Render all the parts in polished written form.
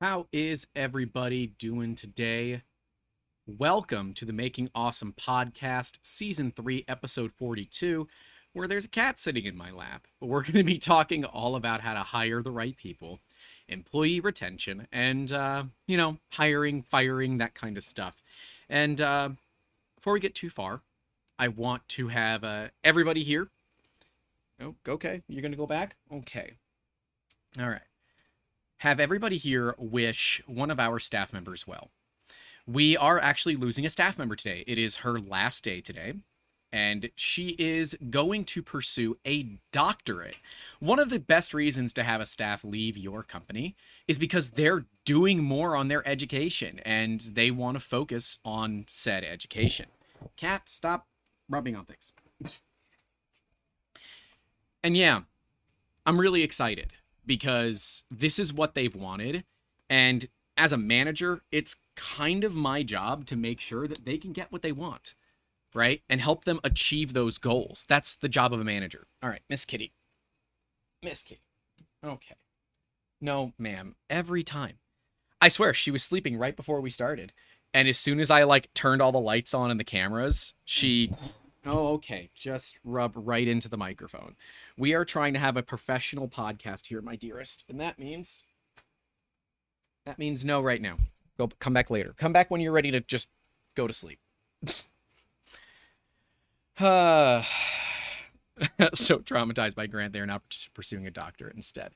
How is everybody doing today? Welcome to the Making Awesome Podcast, Season 3, Episode 42, where there's a cat sitting in my lap. But we're going to be talking all about how to hire the right people, employee retention, and, hiring, firing, that kind of stuff. And before we get too far, I want to have everybody here. Oh, okay. You're going to go back? Okay. All right. Have everybody here wish one of our staff members well. We are actually losing a staff member today. It is her last day today, and she is going to pursue a doctorate. One of the best reasons to have a staff leave your company is because they're doing more on their education, and they want to focus on said education. Cat, stop rubbing on things. And yeah, I'm really excited because this is what they've wanted. And as a manager, it's kind of my job to make sure that they can get what they want, right? And help them achieve those goals. That's the job of a manager. All right, Miss Kitty. Miss Kitty. Okay. No, ma'am. Every time. I swear, she was sleeping right before we started. And as soon as I, turned all the lights on and the cameras, she... Oh, okay. Just rub right into the microphone. We are trying to have a professional podcast here, my dearest. And that means no right now. Come back later. Come back when you're ready to just go to sleep. So traumatized by Grant, they're now pursuing a doctorate instead.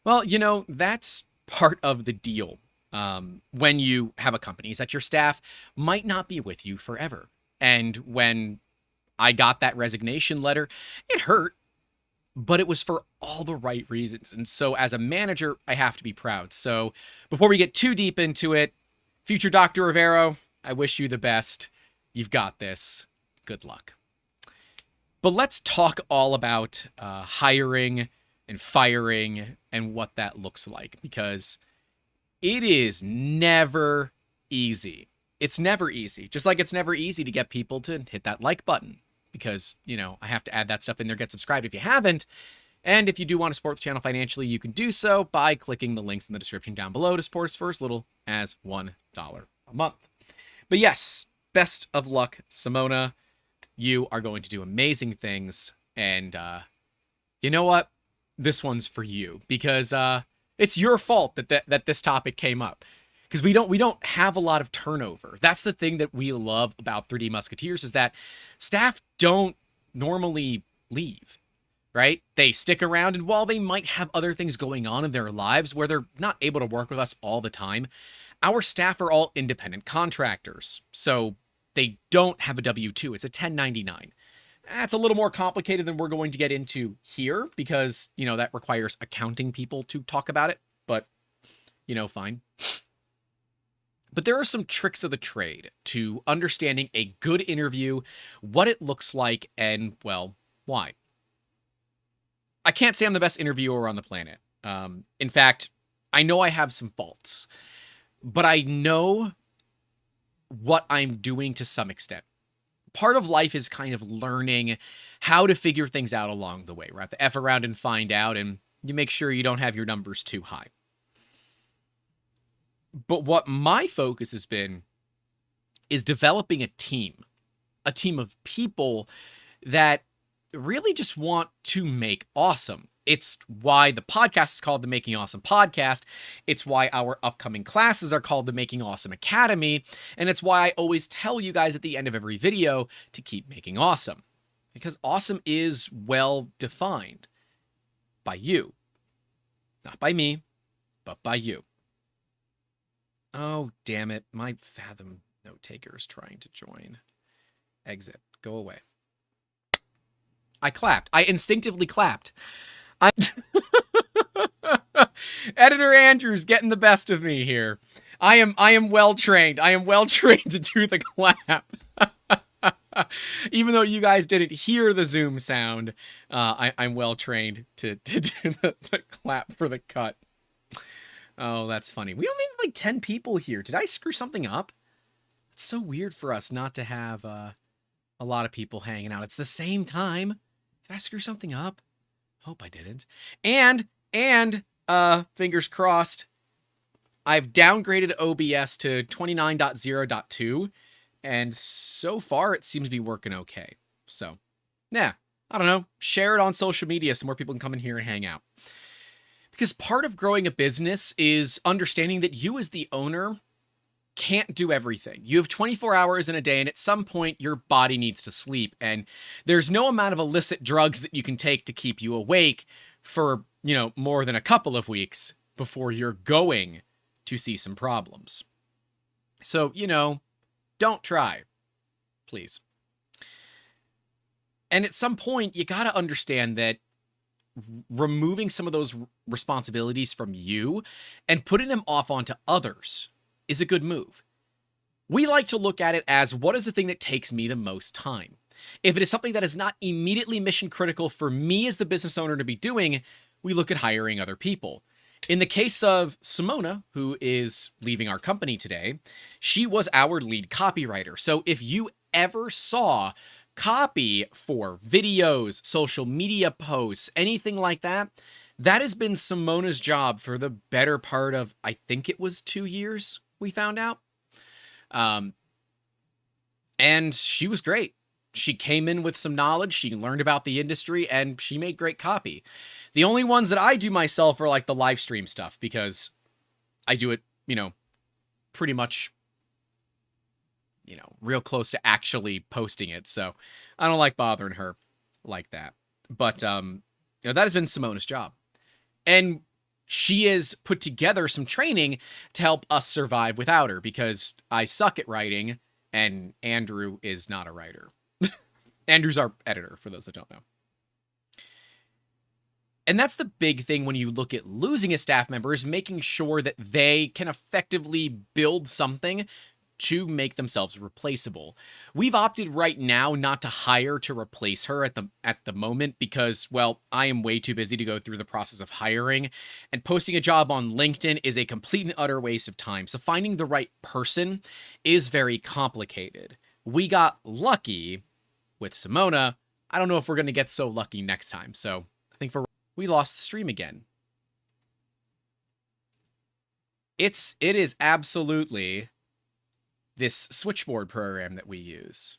Well, that's part of the deal when you have a company, is that your staff might not be with you forever. And when I got that resignation letter, it hurt, but it was for all the right reasons. And so as a manager, I have to be proud. So before we get too deep into it, future Dr. Rivero, I wish you the best. You've got this. Good luck. But let's talk all about hiring and firing and what that looks like, because it is never easy. It's never easy. Just like it's never easy to get people to hit that like button, because, I have to add that stuff in there. Get subscribed if you haven't. And if you do want to support the channel financially, you can do so by clicking the links in the description down below to support us for as little as $1 a month. But yes, best of luck, Simona. You are going to do amazing things. And you know what? This one's for you, because it's your fault that this topic came up. Because we don't have a lot of turnover. That's the thing that we love about 3D Musketeers, is that staff don't normally leave, right? They stick around, and while they might have other things going on in their lives where they're not able to work with us all the time, our staff are all independent contractors. So they don't have a W-2. It's a 1099. That's a little more complicated than we're going to get into here, because, that requires accounting people to talk about it. But, fine. But there are some tricks of the trade to understanding a good interview, what it looks like, and, well, why. I can't say I'm the best interviewer on the planet. In fact, I know I have some faults, but I know what I'm doing to some extent. Part of life is kind of learning how to figure things out along the way, right? The F around and find out, and you make sure you don't have your numbers too high. But what my focus has been is developing a team of people that really just want to make awesome. It's why the podcast is called the Making Awesome Podcast. It's why our upcoming classes are called the Making Awesome Academy. And it's why I always tell you guys at the end of every video to keep making awesome. Because awesome is well defined by you. Not by me, but by you. Oh, damn it. My Fathom note taker is trying to join. Exit. Go away. I clapped. I instinctively clapped. Editor Andrew's getting the best of me here. I am well trained. I am well trained to do the clap. Even though you guys didn't hear the Zoom sound, I'm well trained to do the clap for the cut. Oh, that's funny. We only have 10 people here. Did I screw something up? It's so weird for us not to have a lot of people hanging out. It's the same time. Did I screw something up? Hope I didn't. And fingers crossed, I've downgraded OBS to 29.0.2, and so far it seems to be working okay. So, yeah, I don't know. Share it on social media so more people can come in here and hang out. Because part of growing a business is understanding that you as the owner can't do everything. You have 24 hours in a day, and at some point your body needs to sleep, and there's no amount of illicit drugs that you can take to keep you awake for, more than a couple of weeks before you're going to see some problems. So, don't try, please. And at some point, you got to understand that removing some of those responsibilities from you and putting them off onto others is a good move. We like to look at it as, what is the thing that takes me the most time? If it is something that is not immediately mission critical for me as the business owner to be doing, we look at hiring other people. In the case of Simona, who is leaving our company today, she was our lead copywriter. So if you ever saw copy for videos, social media posts, anything like that, that has been Simona's job for the better part of, I think it was 2 years, we found out. And she was great. She came in with some knowledge, she learned about the industry, and she made great copy. The only ones that I do myself are like the live stream stuff, because I do it, pretty much, real close to actually posting it. So I don't like bothering her like that. But, that has been Simona's job. And she has put together some training to help us survive without her, because I suck at writing and Andrew is not a writer. Andrew's our editor, for those that don't know. And that's the big thing when you look at losing a staff member, is making sure that they can effectively build something to make themselves replaceable. We've opted right now not to hire to replace her at the moment because, well, I am way too busy to go through the process of hiring, and posting a job on LinkedIn is a complete and utter waste of time. So finding the right person is very complicated. We got lucky with Simona. I don't know if we're going to get so lucky next time. So I think we lost the stream again. It is absolutely this switchboard program that we use.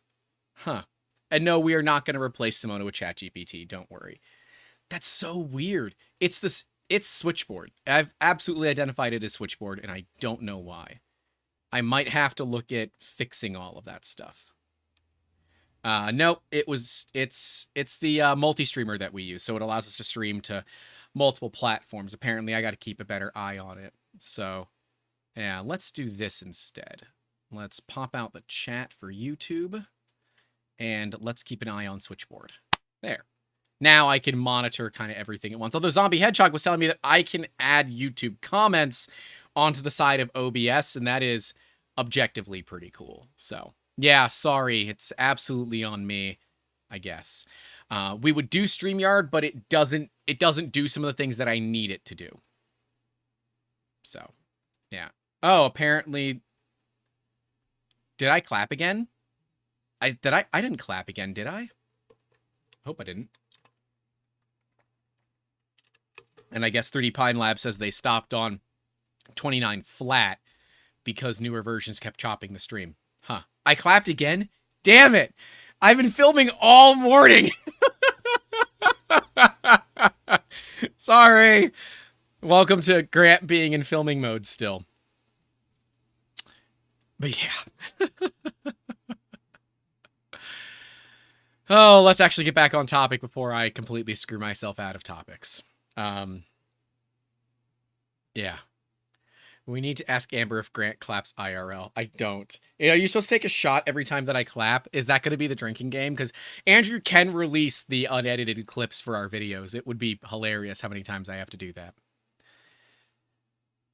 Huh. And no, we are not going to replace Simona with ChatGPT. Don't worry. That's so weird. It's switchboard. I've absolutely identified it as switchboard, and I don't know why. I might have to look at fixing all of that stuff. No, it's the multi-streamer that we use. So it allows us to stream to multiple platforms. Apparently, I got to keep a better eye on it. So, yeah, let's do this instead. Let's pop out the chat for YouTube, and let's keep an eye on switchboard. There. Now I can monitor kind of everything at once. Although Zombie Hedgehog was telling me that I can add YouTube comments onto the side of OBS, and that is objectively pretty cool. So, yeah, sorry. It's absolutely on me, I guess. We would do StreamYard, but it doesn't do some of the things that I need it to do. So, yeah. Oh, apparently... Did I clap again? I didn't clap again, did I? Hope I didn't. And I guess 3D Pine Lab says they stopped on 29 flat because newer versions kept chopping the stream. Huh. I clapped again? Damn it! I've been filming all morning! Sorry! Welcome to Grant being in filming mode still. But yeah. Oh, let's actually get back on topic before I completely screw myself out of topics. Yeah. We need to ask Amber if Grant claps IRL. I don't. Are you supposed to take a shot every time that I clap? Is that going to be the drinking game? Because Andrew can release the unedited clips for our videos. It would be hilarious how many times I have to do that.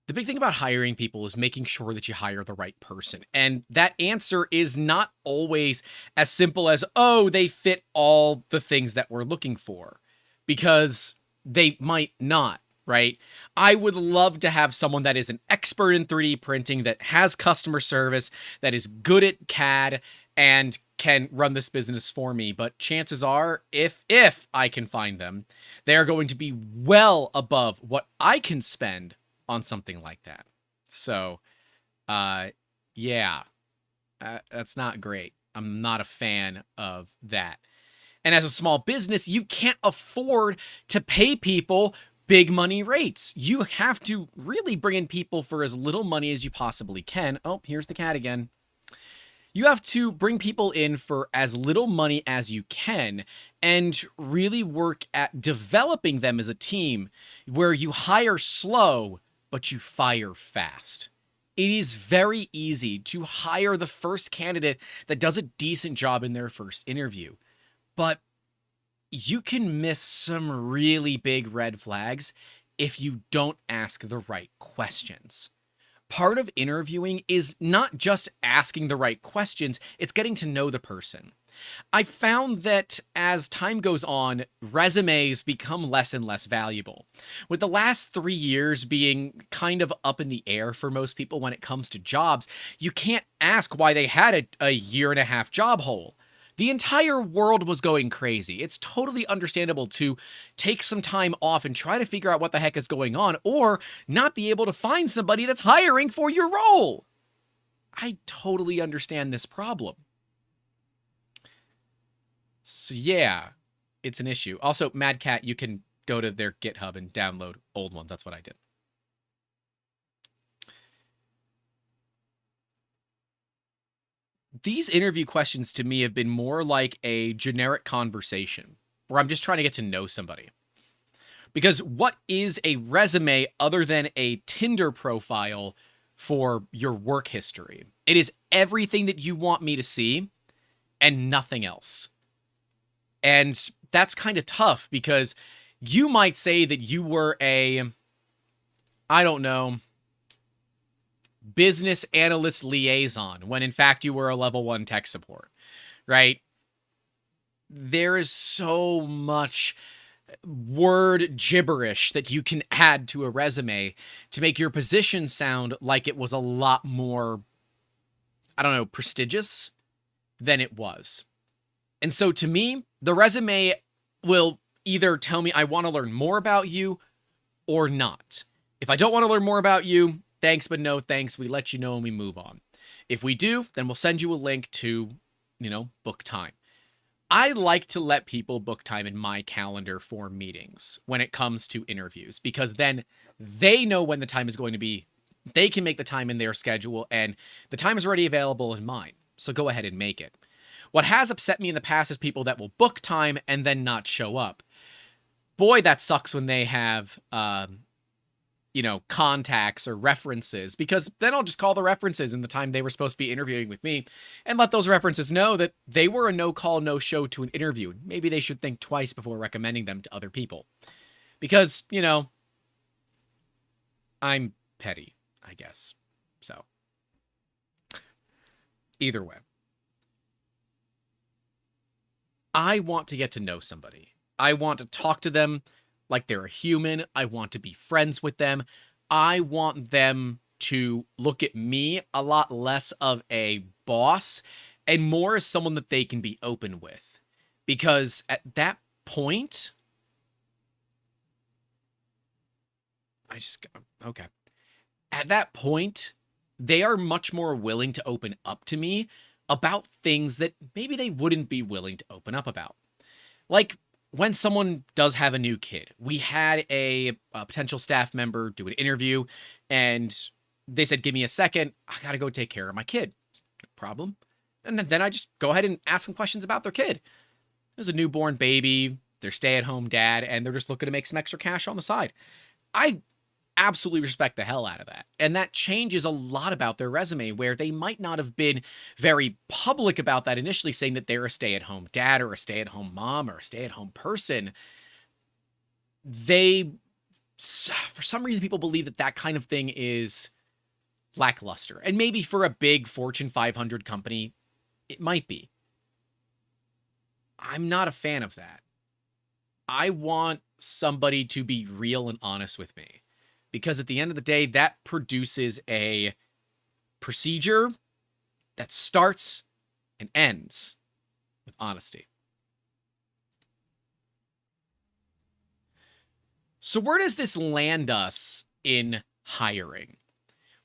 The big thing about hiring people is making sure that you hire the right person. And that answer is not always as simple as, oh, they fit all the things that we're looking for. Because they might not, right? I would love to have someone that is an expert in 3D printing, that has customer service, that is good at CAD, and can run this business for me. But chances are, if I can find them, they are going to be well above what I can spend on something like that. So, uh, yeah, that's not great. I'm not a fan of that. And as a small business, you can't afford to pay people big money rates. You have to really bring in people for as little money as you possibly can. Oh, here's the cat again. You have to bring people in for as little money as you can and really work at developing them as a team where you hire slow, but you fire fast. It is very easy to hire the first candidate that does a decent job in their first interview, but you can miss some really big red flags if you don't ask the right questions. Part of interviewing is not just asking the right questions, it's getting to know the person. I found that as time goes on, resumes become less and less valuable. With the last 3 years being kind of up in the air for most people when it comes to jobs, you can't ask why they had a year and a half job hole. The entire world was going crazy. It's totally understandable to take some time off and try to figure out what the heck is going on, or not be able to find somebody that's hiring for your role. I totally understand this problem. So yeah, it's an issue. Also, Mad Cat, you can go to their GitHub and download old ones. That's what I did. These interview questions to me have been more like a generic conversation where I'm just trying to get to know somebody. Because what is a resume other than a Tinder profile for your work history? It is everything that you want me to see and nothing else. And that's kind of tough because you might say that you were a, I don't know, business analyst liaison when in fact you were a level 1 tech support, right? There is so much word gibberish that you can add to a resume to make your position sound like it was a lot more, I don't know, prestigious than it was. And so to me, the resume will either tell me I want to learn more about you or not. If I don't want to learn more about you, thanks, but no thanks. We let you know and we move on. If we do, then we'll send you a link to, book time. I like to let people book time in my calendar for meetings when it comes to interviews, because then they know when the time is going to be. They can make the time in their schedule, and the time is already available in mine. So go ahead and make it. What has upset me in the past is people that will book time and then not show up. Boy, that sucks when they have contacts or references, because then I'll just call the references in the time they were supposed to be interviewing with me and let those references know that they were a no call, no show to an interview. Maybe they should think twice before recommending them to other people, because, I'm petty, I guess. So either way, I want to get to know somebody. I want to talk to them like they're a human. I want to be friends with them. I want them to look at me a lot less of a boss and more as someone that they can be open with. Because at that point, okay. At that point, they are much more willing to open up to me about things that maybe they wouldn't be willing to open up about. Like, when someone does have a new kid, we had a potential staff member do an interview, and they said, give me a second, I gotta go take care of my kid. No problem. And then I just go ahead and ask them questions about their kid. There's a newborn baby, they're stay-at-home dad, and they're just looking to make some extra cash on the side. I absolutely respect the hell out of that. And that changes a lot about their resume, where they might not have been very public about that initially, saying that they're a stay-at-home dad or a stay-at-home mom or a stay-at-home person. For some reason, people believe that that kind of thing is lackluster. And maybe for a big Fortune 500 company, it might be. I'm not a fan of that. I want somebody to be real and honest with me. Because at the end of the day, that produces a procedure that starts and ends with honesty. So where does this land us in hiring?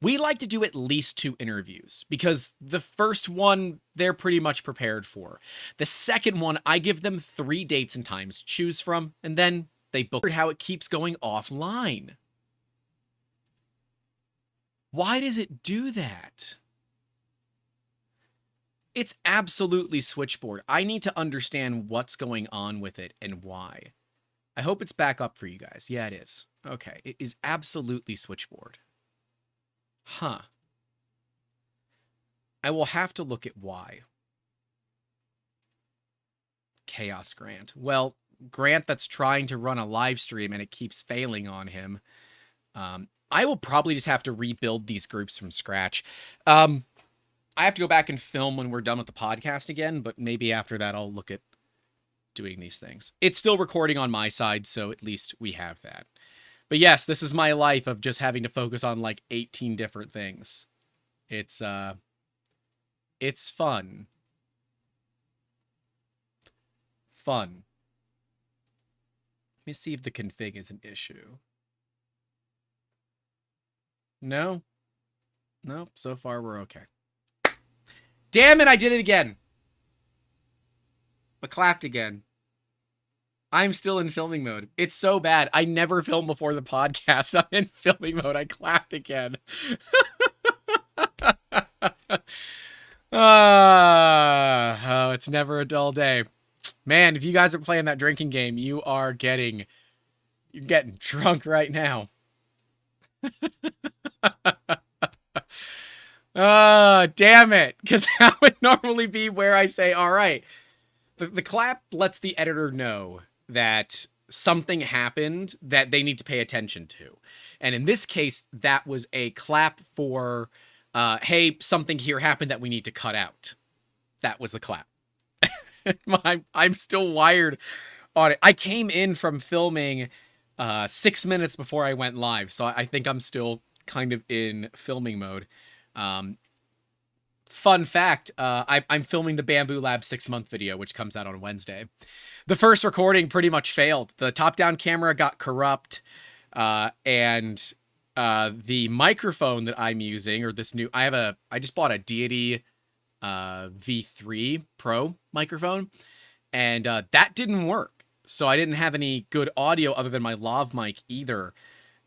We like to do at least 2 interviews because the first one they're pretty much prepared for. The second one, I give them 3 dates and times to choose from, and then they book. How it keeps going offline. Why does it do that? It's absolutely switchboard. I need to understand what's going on with it and why. I hope it's back up for you guys. Yeah, it is. Okay, it is absolutely switchboard. Huh. I will have to look at why. Chaos Grant. Well, Grant that's trying to run a live stream and it keeps failing on him. I will probably just have to rebuild these groups from scratch. I have to go back and film when we're done with the podcast again, but maybe after that I'll look at doing these things. It's still recording on my side, so at least we have that. But yes, this is my life of just having to focus on like 18 different things. It's fun. Fun. Let me see if the config is an issue. No. Nope, so far we're okay. Damn it, I did it again. But clapped again. I'm still in filming mode. It's so bad. I never film before the podcast. I'm in filming mode. I clapped again. Oh, it's never a dull day. Man, if you guys are playing that drinking game, you're getting drunk right now. Damn it. Because that would normally be where I say, all right. The clap lets the editor know that something happened that they need to pay attention to. And in this case, that was a clap for, hey, something here happened that we need to cut out. That was the clap. I'm still wired on it. I came in from filming 6 minutes before I went live, so I think I'm still kind of in filming mode. Fun fact, I'm filming the Bamboo Lab 6-month video, which comes out on Wednesday. The first recording pretty much failed. The top-down camera got corrupt, and the microphone that I'm using, or this new, I just bought a Deity V3 Pro microphone, and that didn't work. So I didn't have any good audio other than my lav mic either.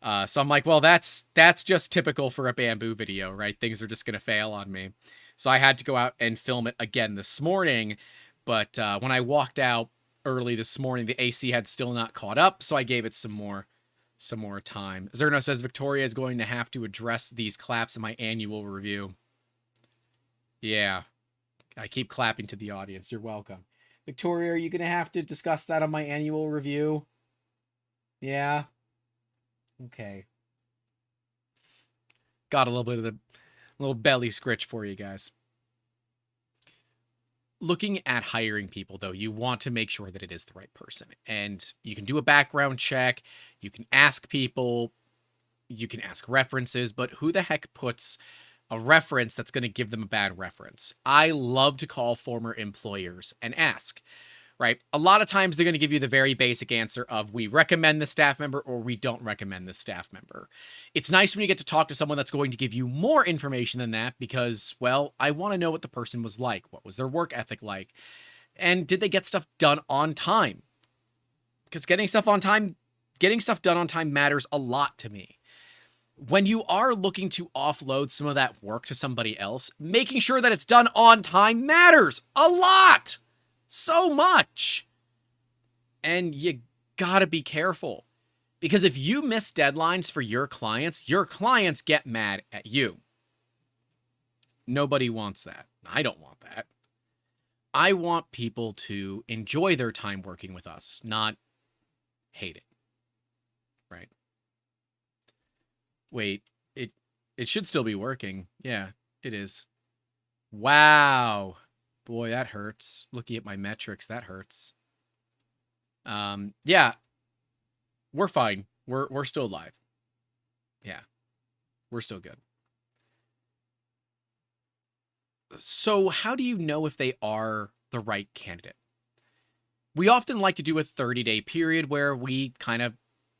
So I'm like, well, that's just typical for a Bamboo video, right? Things are just going to fail on me. So I had to go out and film it again this morning. But when I walked out early this morning, the AC had still not caught up. So I gave it some more time. Zerno says Victoria is going to have to address these claps in my annual review. Yeah, I keep clapping to the audience. You're welcome. Victoria, are you going to have to discuss that on my annual review? Yeah. Okay. Got a little bit of the little belly scritch for you guys. Looking at hiring people, though, you want to make sure that it is the right person. And you can do a background check. You can ask people. You can ask references. But who the heck puts a reference that's going to give them a bad reference? I love to call former employers and ask, right? A lot of times they're going to give you the very basic answer of we recommend the staff member or we don't recommend the staff member. It's nice when you get to talk to someone that's going to give you more information than that because, well, I want to know what the person was like. What was their work ethic like? And did they get stuff done on time? Because getting stuff done on time matters a lot to me. When you are looking to offload some of that work to somebody else, making sure that it's done on time matters a lot. So much. And you gotta be careful. Because if you miss deadlines for your clients get mad at you. Nobody wants that. I don't want that. I want people to enjoy their time working with us, not hate it. Right? Wait, it should still be working. Yeah, it is. Wow. Boy, that hurts. Looking at my metrics, that hurts. Yeah. We're fine. We're still alive. Yeah. We're still good. So, how do you know if they are the right candidate? We often like to do a 30-day period where we kind of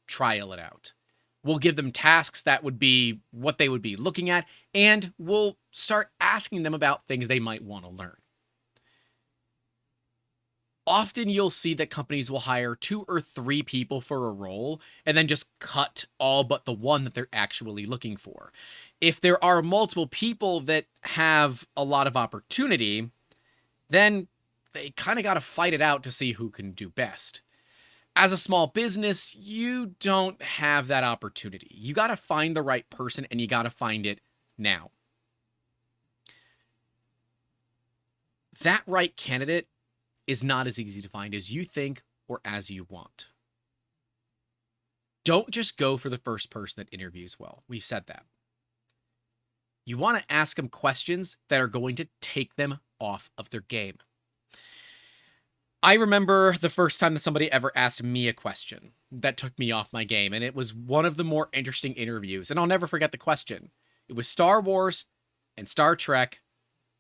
trial it out. We'll give them tasks that would be what they would be looking at, and we'll start asking them about things they might want to learn. Often you'll see that companies will hire 2 or 3 people for a role and then just cut all but the one that they're actually looking for. If there are multiple people that have a lot of opportunity, then they kind of got to fight it out to see who can do best. As a small business, you don't have that opportunity. You got to find the right person, and you got to find it now. That right candidate is not as easy to find as you think or as you want. Don't just go for the first person that interviews well. We've said that. You want to ask them questions that are going to take them off of their game. I remember the first time that somebody ever asked me a question that took me off my game, and it was one of the more interesting interviews, and I'll never forget the question. It was Star Wars and Star Trek,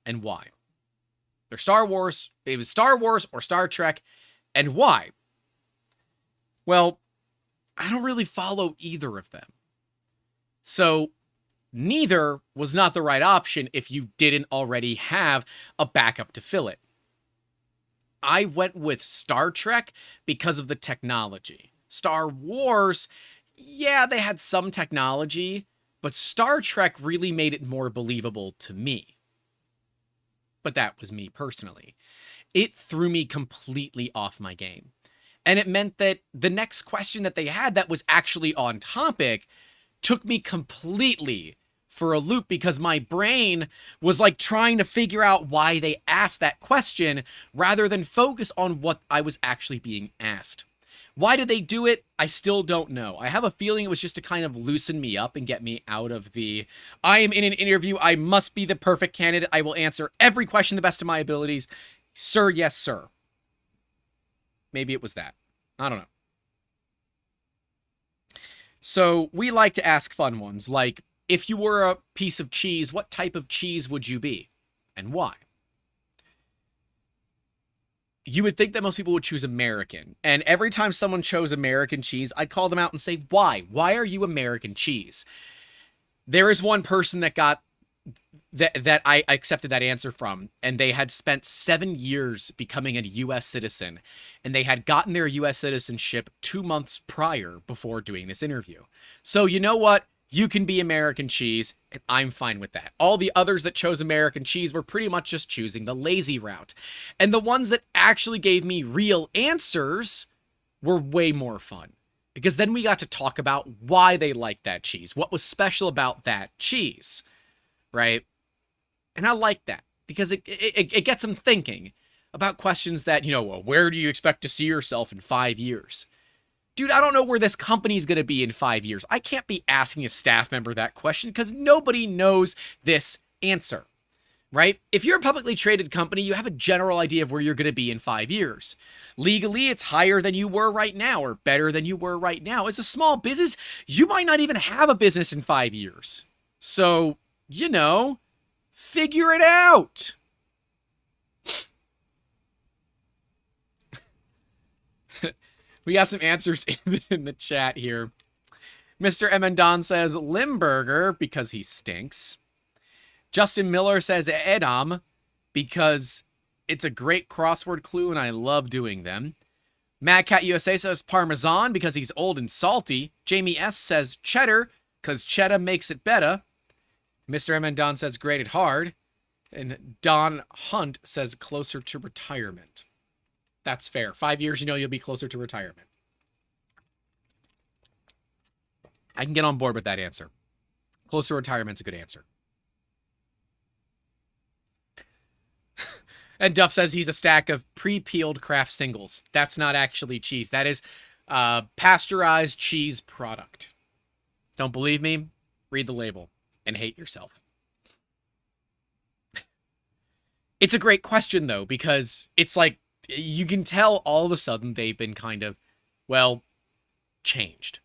and why? It was Star Wars or Star Trek, and why? Well, I don't really follow either of them. So neither was not the right option if you didn't already have a backup to fill it. I went with Star Trek because of the technology. Star Wars, yeah, they had some technology, but Star Trek really made it more believable to me. But that was me personally. It threw me completely off my game. And it meant that the next question that they had that was actually on topic took me completely for a loop, because my brain was like trying to figure out why they asked that question rather than focus on what I was actually being asked. Why did they do it? I still don't know. I have a feeling it was just to kind of loosen me up and get me out of the, I am in an interview, I must be the perfect candidate, I will answer every question the best of my abilities. Sir, yes, sir. Maybe it was that. I don't know. So we like to ask fun ones, like, if you were a piece of cheese, what type of cheese would you be? And why? You would think that most people would choose American. And every time someone chose American cheese, I'd call them out and say, why? Why are you American cheese? There is one person that got that I accepted that answer from, and they had spent 7 years becoming a U.S. citizen, and they had gotten their U.S. citizenship 2 months prior before doing this interview. So you know what? You can be American cheese, and I'm fine with that. All the others that chose American cheese were pretty much just choosing the lazy route. And the ones that actually gave me real answers were way more fun, because then we got to talk about why they liked that cheese, what was special about that cheese, right? And I like that, because it gets them thinking about questions that, you know, well, where do you expect to see yourself in 5 years? Dude, I don't know where this company's going to be in 5 years. I can't be asking a staff member that question because nobody knows this answer, right? If you're a publicly traded company, you have a general idea of where you're going to be in 5 years. Legally, it's higher than you were right now or better than you were right now. As a small business, you might not even have a business in 5 years. So, you know, figure it out. We got some answers in the chat here. Mr. Emendon says Limburger because he stinks. Justin Miller says Edam because it's a great crossword clue and I love doing them. Mad Cat USA says Parmesan because he's old and salty. Jamie S says cheddar because cheddar makes it better. Mr. Emendon says graded hard. And Don Hunt says closer to retirement. That's fair. 5 years, you know, you'll be closer to retirement. I can get on board with that answer. Closer to retirement's a good answer. And Duff says he's a stack of pre-peeled Kraft singles. That's not actually cheese. That is pasteurized cheese product. Don't believe me? Read the label and hate yourself. It's a great question, though, because it's like, you can tell all of a sudden they've been kind of, well, changed.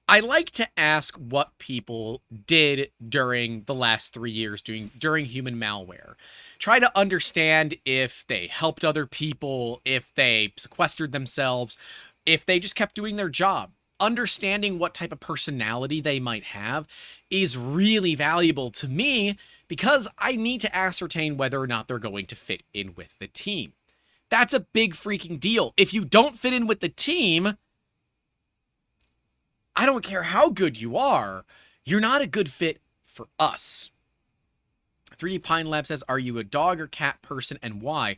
I like to ask what people did during the last 3 years during human malware. Try to understand if they helped other people, if they sequestered themselves, if they just kept doing their job. understanding what type of personality they might have is really valuable to me because I need to ascertain whether or not they're going to fit in with the team. That's a big freaking deal. If you don't fit in with the team, I don't care how good you are, you're not a good fit for us. 3D Pine Lab says, are you a dog or cat person and why?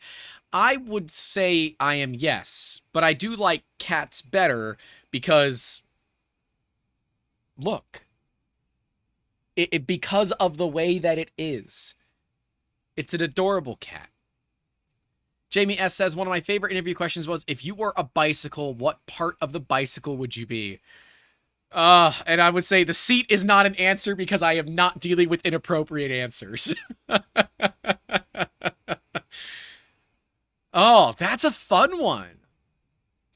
I would say I am yes, but I do like cats better because, look, because of the way that it is. It's an adorable cat. Jamie S. says, one of my favorite interview questions was, if you were a bicycle, what part of the bicycle would you be? And I would say the seat is not an answer because I am not dealing with inappropriate answers. Oh, that's a fun one.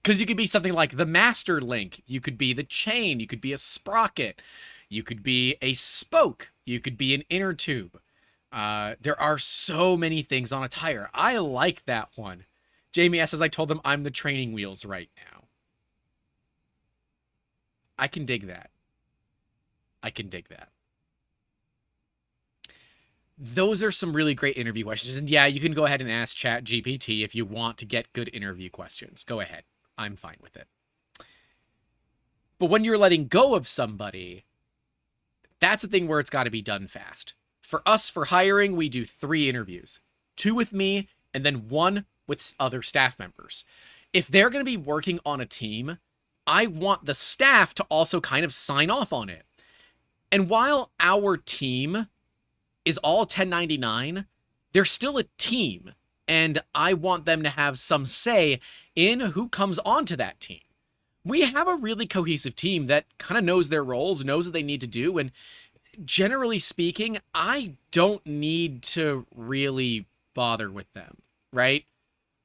Because you could be something like the master link. You could be the chain. You could be a sprocket. You could be a spoke. You could be an inner tube. There are so many things on a tire. I like that one. Jamie S. says, I told them I'm the training wheels right now. I can dig that. I can dig that. Those are some really great interview questions. And yeah, you can go ahead and ask ChatGPT if you want to get good interview questions. Go ahead. I'm fine with it. But when you're letting go of somebody, that's a thing where it's got to be done fast. For us, for hiring, we do 3 interviews. 2 with me, and then 1 with other staff members. If they're going to be working on a team, I want the staff to also kind of sign off on it. And while our team is all 1099, they're still a team. And I want them to have some say in who comes onto that team. We have a really cohesive team that kind of knows their roles, knows what they need to do. And generally speaking, I don't need to really bother with them, right?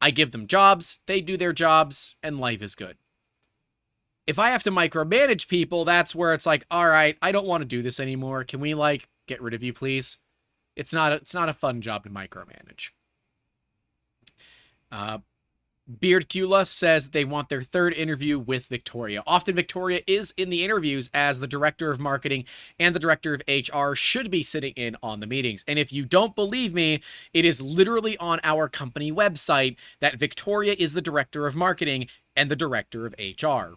I give them jobs, they do their jobs, and life is good. If I have to micromanage people, that's where it's like, all right, I don't want to do this anymore. Can we get rid of you, please? It's not a fun job to micromanage. Beard Cula says they want their 3rd interview with Victoria. Often Victoria is in the interviews, as the director of marketing and the director of HR should be sitting in on the meetings. And if you don't believe me, it is literally on our company website that Victoria is the director of marketing and the director of HR.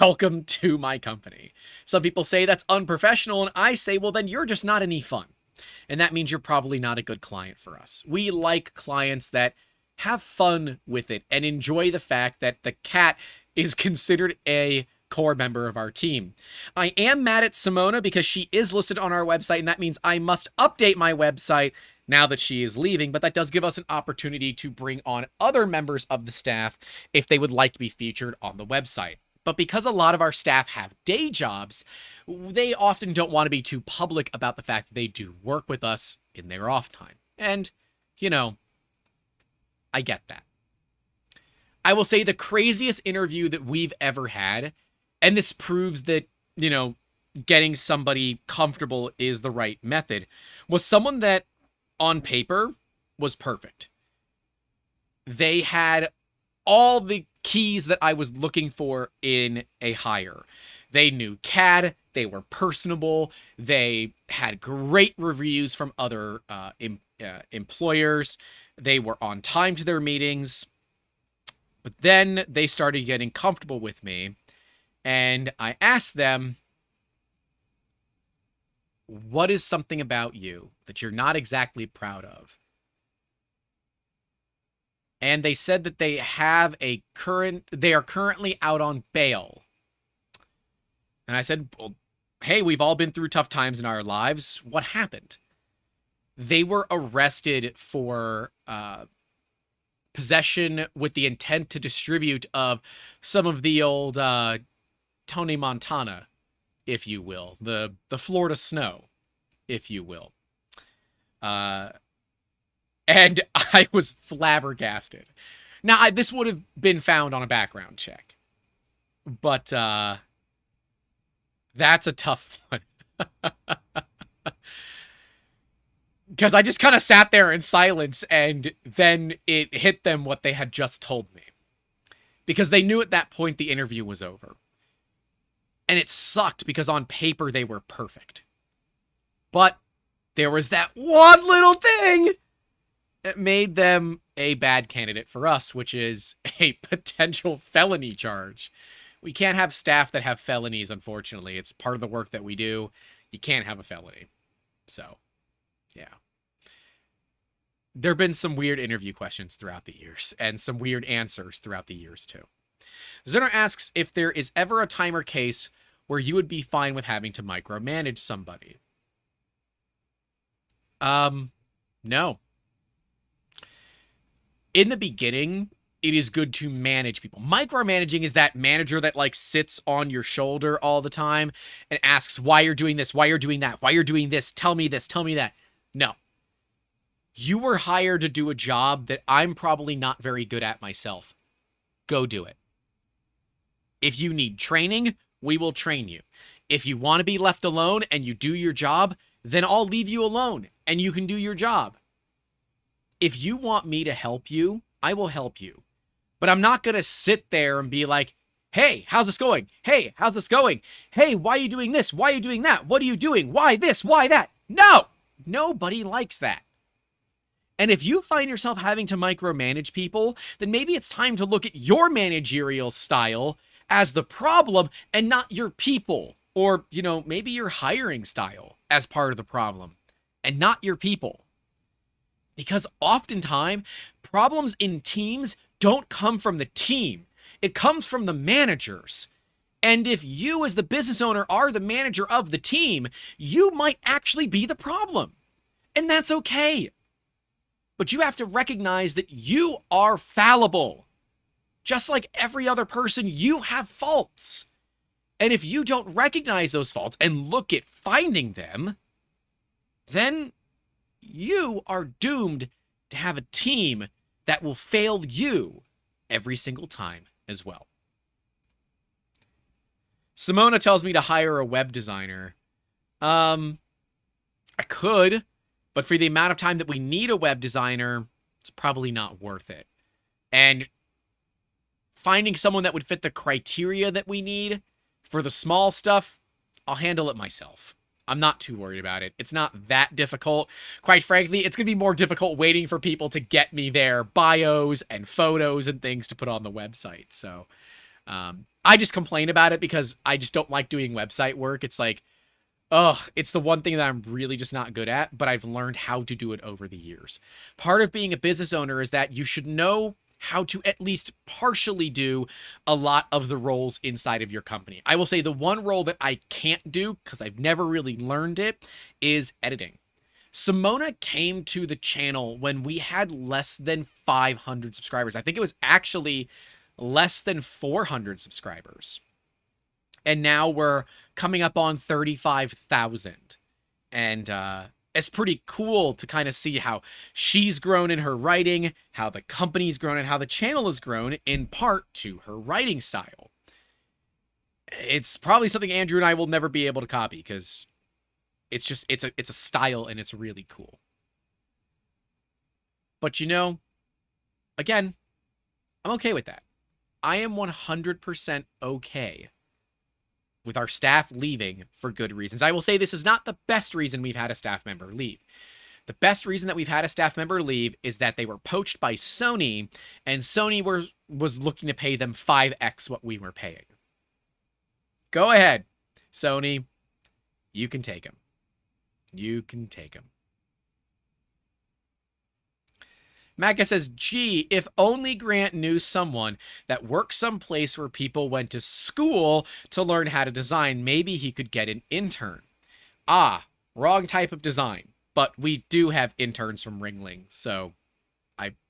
Welcome to my company. Some people say that's unprofessional, and I say, well, then you're just not any fun. And that means you're probably not a good client for us. We like clients that have fun with it and enjoy the fact that the cat is considered a core member of our team. I am mad at Simona because she is listed on our website, and that means I must update my website now that she is leaving, but that does give us an opportunity to bring on other members of the staff if they would like to be featured on the website. But because a lot of our staff have day jobs, they often don't want to be too public about the fact that they do work with us in their off time. And, I get that. I will say the craziest interview that we've ever had, and this proves that, getting somebody comfortable is the right method, was someone that on paper was perfect. They had all the keys that I was looking for in a hire. They knew CAD, they were personable, they had great reviews from other employers, they were on time to their meetings, but then they started getting comfortable with me, and I asked them, what is something about you that you're not exactly proud of? And they said that they are currently out on bail. And I said, well, hey, we've all been through tough times in our lives. What happened? They were arrested for possession with the intent to distribute of some of the old Tony Montana, if you will, the Florida snow, if you will. And I was flabbergasted. Now, this would have been found on a background check. But that's a tough one. Because I just kind of sat there in silence, and then it hit them what they had just told me. Because they knew at that point the interview was over. And it sucked because on paper they were perfect. But there was that one little thing that made them a bad candidate for us, which is a potential felony charge. We can't have staff that have felonies, unfortunately. It's part of the work that we do. You can't have a felony. So, yeah. There have been some weird interview questions throughout the years, and some weird answers throughout the years, too. Zerner asks if there is ever a time or case where you would be fine with having to micromanage somebody. No. In the beginning, it is good to manage people. Micromanaging is that manager that like sits on your shoulder all the time and asks why you're doing this, why you're doing that, why you're doing this, tell me that. No. You were hired to do a job that I'm probably not very good at myself. Go do it. If you need training, we will train you. If you want to be left alone and you do your job, then I'll leave you alone and you can do your job. If you want me to help you, I will help you. But I'm not going to sit there and be like, hey, how's this going? Hey, how's this going? Hey, why are you doing this? Why are you doing that? What are you doing? Why this? Why that? No! Nobody likes that. And if you find yourself having to micromanage people, then maybe it's time to look at your managerial style as the problem and not your people. Or, maybe your hiring style as part of the problem and not your people. Because oftentimes, problems in teams don't come from the team. It comes from the managers. And if you as the business owner are the manager of the team, you might actually be the problem. And that's okay. But you have to recognize that you are fallible. Just like every other person, you have faults. And if you don't recognize those faults and look at finding them, then you are doomed to have a team that will fail you every single time as well. Simona tells me to hire a web designer. I could, but for the amount of time that we need a web designer, it's probably not worth it. And finding someone that would fit the criteria that we need for the small stuff, I'll handle it myself. I'm not too worried about it. It's not that difficult. Quite frankly, it's going to be more difficult waiting for people to get me their bios and photos and things to put on the website. So I just complain about it because I just don't like doing website work. It's like, it's the one thing that I'm really just not good at, but I've learned how to do it over the years. Part of being a business owner is that you should know how to at least partially do a lot of the roles inside of your company. I will say the one role that I can't do, because I've never really learned it, is editing. Simona came to the channel when we had less than 500 subscribers. I think it was actually less than 400 subscribers. And now we're coming up on 35,000. And it's pretty cool to kind of see how she's grown in her writing, how the company's grown, and how the channel has grown in part to her writing style. It's probably something Andrew and I will never be able to copy because it's a style and it's really cool. But again, I'm okay with that. I am 100% okay with our staff leaving for good reasons. I will say this is not the best reason we've had a staff member leave. The best reason that we've had a staff member leave is that they were poached by Sony, and Sony was looking to pay them 5x what we were paying. Go ahead, Sony. You can take him. You can take him. Macca says, gee, if only Grant knew someone that worked someplace where people went to school to learn how to design, maybe he could get an intern. Ah, wrong type of design. But we do have interns from Ringling, so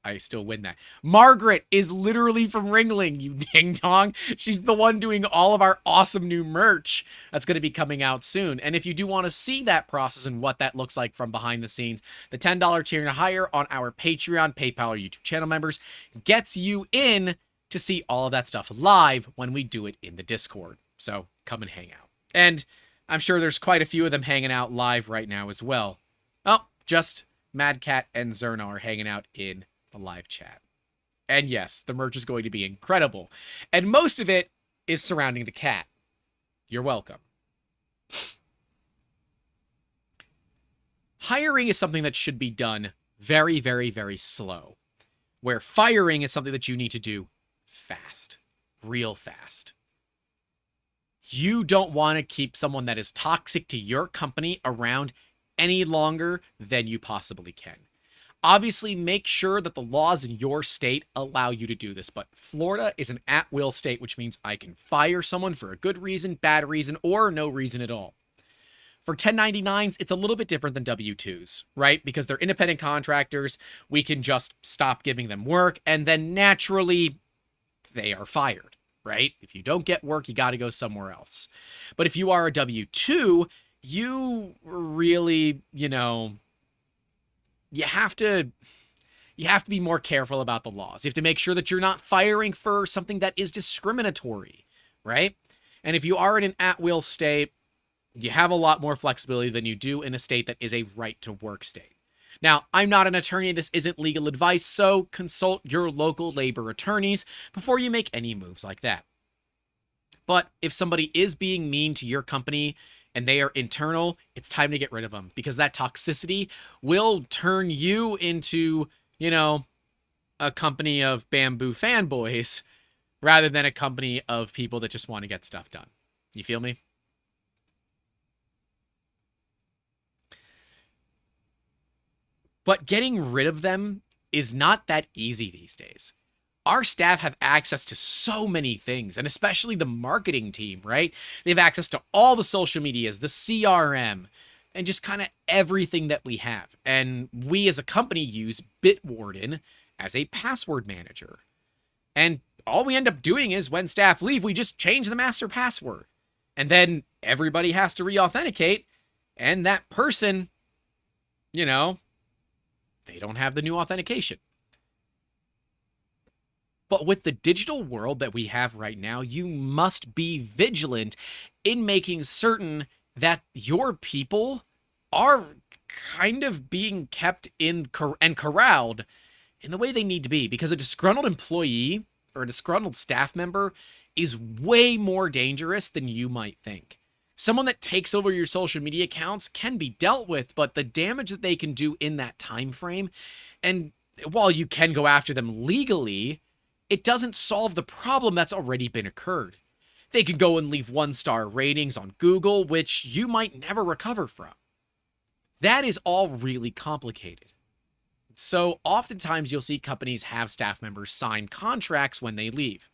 I still win that. Margaret is literally from Ringling, you ding-dong. She's the one doing all of our awesome new merch that's going to be coming out soon. And if you do want to see that process and what that looks like from behind the scenes, the $10 tier and higher on our Patreon, PayPal, or YouTube channel members gets you in to see all of that stuff live when we do it in the Discord. So come and hang out. And I'm sure there's quite a few of them hanging out live right now as well. Oh, just Mad Cat and Zerna are hanging out in the live chat. And yes, the merch is going to be incredible. And most of it is surrounding the cat. You're welcome. Hiring is something that should be done very, very, very slow, where firing is something that you need to do fast, real fast. You don't want to keep someone that is toxic to your company around any longer than you possibly can. Obviously, make sure that the laws in your state allow you to do this, but Florida is an at-will state, which means I can fire someone for a good reason, bad reason, or no reason at all. For 1099s, it's a little bit different than W-2s, right? Because they're independent contractors, we can just stop giving them work, and then naturally, they are fired, right? If you don't get work, you got to go somewhere else. But if you are a W-2, you really, you have to be more careful about the laws. You have to make sure that you're not firing for something that is discriminatory, right? And if you are in an at-will state, you have a lot more flexibility than you do in a state that is a right-to-work state. Now, I'm not an attorney. This isn't legal advice, so consult your local labor attorneys before you make any moves like that. But if somebody is being mean to your company and they are internal, it's time to get rid of them, because that toxicity will turn you into, a company of bamboo fanboys rather than a company of people that just want to get stuff done. You feel me? But getting rid of them is not that easy these days. Our staff have access to so many things, and especially the marketing team, right? They have access to all the social medias, the CRM, and just kind of everything that we have. And we as a company use Bitwarden as a password manager. And all we end up doing is when staff leave, we just change the master password. And then everybody has to re-authenticate, and that person, they don't have the new authentication. But with the digital world that we have right now, you must be vigilant in making certain that your people are kind of being kept in and corralled in the way they need to be. Because a disgruntled employee or a disgruntled staff member is way more dangerous than you might think. Someone that takes over your social media accounts can be dealt with, but the damage that they can do in that time frame, and while you can go after them legally, it doesn't solve the problem that's already been occurred. They can go and leave 1-star ratings on Google, which you might never recover from. That is all really complicated. So oftentimes you'll see companies have staff members sign contracts when they leave.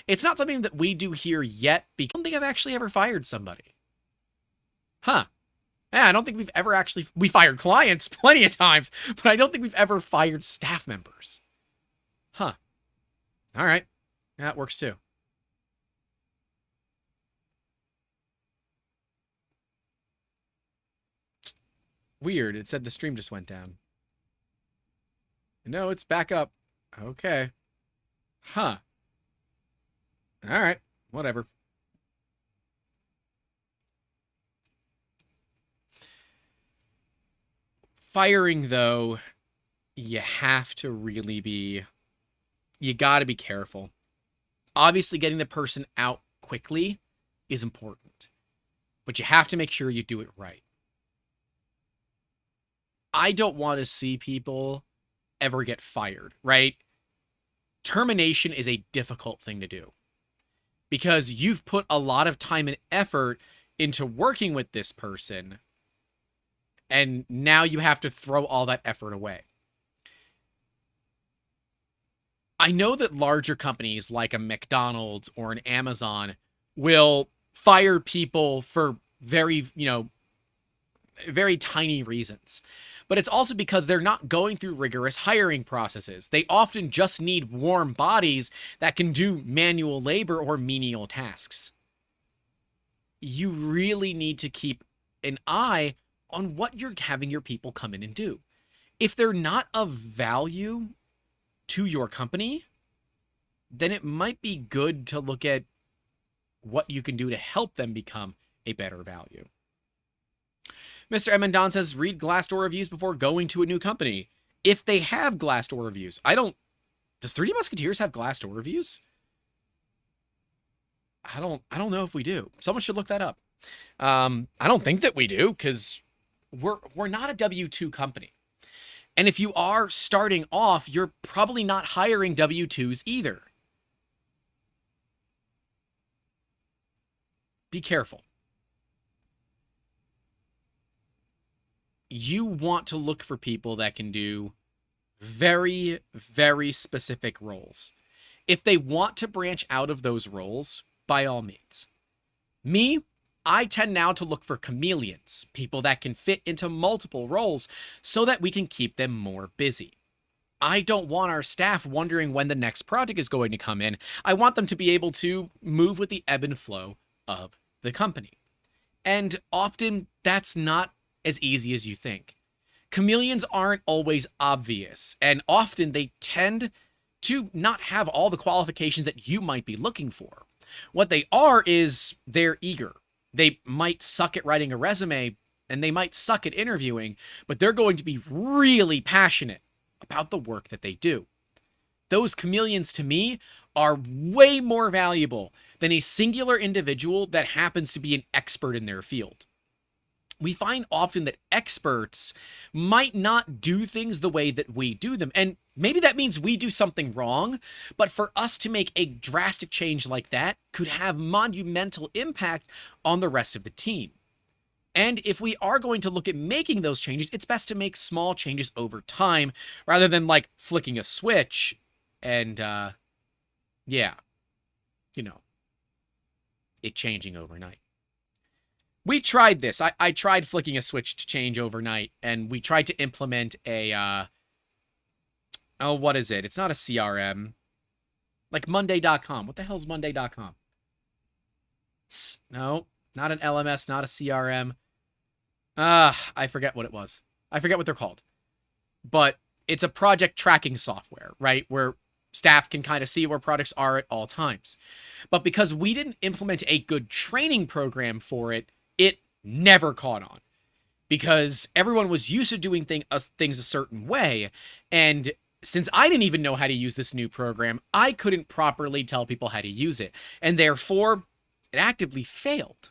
It's not something that we do here yet, because I don't think I've actually ever fired somebody. Yeah, I don't think we fired clients plenty of times, but I don't think we've ever fired staff members. All right. That works too. Weird. It said the stream just went down. No, it's back up. Okay. All right. Whatever. Firing, though, you have to really you got to be careful. Obviously, getting the person out quickly is important, but you have to make sure you do it right. I don't want to see people ever get fired, right? Termination is a difficult thing to do because you've put a lot of time and effort into working with this person, and now you have to throw all that effort away. I know that larger companies like a McDonald's or an Amazon will fire people for very tiny reasons. But it's also because they're not going through rigorous hiring processes. They often just need warm bodies that can do manual labor or menial tasks. You really need to keep an eye on what you're having your people come in and do. If they're not of value to your company, then it might be good to look at what you can do to help them become a better value. Mr. Emendon says, read Glassdoor reviews before going to a new company. If they have Glassdoor reviews, does 3D Musketeers have Glassdoor reviews? I don't know if we do. Someone should look that up. I don't think that we do because we're not a W-2 company. And if you are starting off, you're probably not hiring W-2s either. Be careful. You want to look for people that can do very, very specific roles. If they want to branch out of those roles, by all means. Me, I tend now to look for chameleons, people that can fit into multiple roles so that we can keep them more busy. I don't want our staff wondering when the next project is going to come in. I want them to be able to move with the ebb and flow of the company. And often that's not as easy as you think. Chameleons aren't always obvious, and often they tend to not have all the qualifications that you might be looking for. What they are is they're eager. They might suck at writing a resume, and they might suck at interviewing, but they're going to be really passionate about the work that they do. Those chameleons, to me, are way more valuable than a singular individual that happens to be an expert in their field. We find often that experts might not do things the way that we do them. And maybe that means we do something wrong, but for us to make a drastic change like that could have monumental impact on the rest of the team. And if we are going to look at making those changes, it's best to make small changes over time rather than like flicking a switch and, it changing overnight. We tried this. I tried flicking a switch to change overnight, and we tried to implement a, what is it? It's not a CRM. Like Monday.com. What the hell is Monday.com? No, not an LMS, not a CRM. I forget what it was. I forget what they're called. But it's a project tracking software, right? Where staff can kind of see where projects are at all times. But because we didn't implement a good training program for it, it never caught on. Because everyone was used to doing things a certain way. And since I didn't even know how to use this new program, I couldn't properly tell people how to use it. And therefore, it actively failed.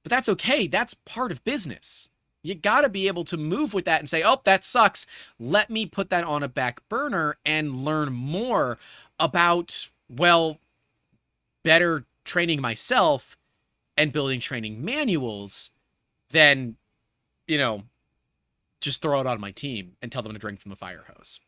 But that's okay. That's part of business. You got to be able to move with that and say, oh, that sucks. Let me put that on a back burner and learn more about, well, better training myself and building training manuals than, just throw it on my team and tell them to drink from the fire hose.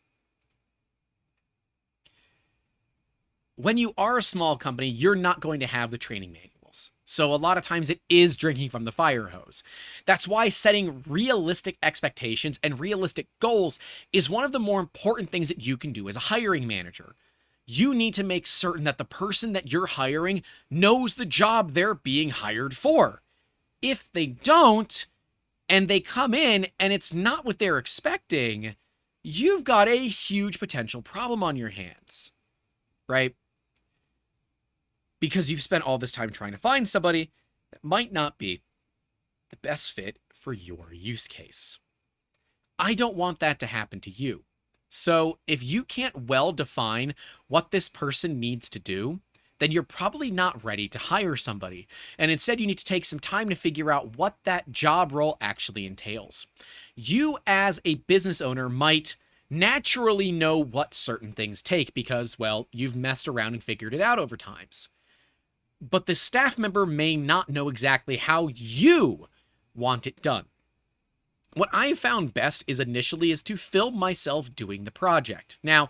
When you are a small company, you're not going to have the training manuals. So a lot of times it is drinking from the fire hose. That's why setting realistic expectations and realistic goals is one of the more important things that you can do as a hiring manager. You need to make certain that the person that you're hiring knows the job they're being hired for. If they don't, and they come in and it's not what they're expecting, you've got a huge potential problem on your hands, right? Because you've spent all this time trying to find somebody that might not be the best fit for your use case. I don't want that to happen to you. So if you can't well define what this person needs to do, then you're probably not ready to hire somebody. And instead, you need to take some time to figure out what that job role actually entails. You as a business owner might naturally know what certain things take because, well, you've messed around and figured it out over times. But the staff member may not know exactly how you want it done. What I found best is to film myself doing the project. Now,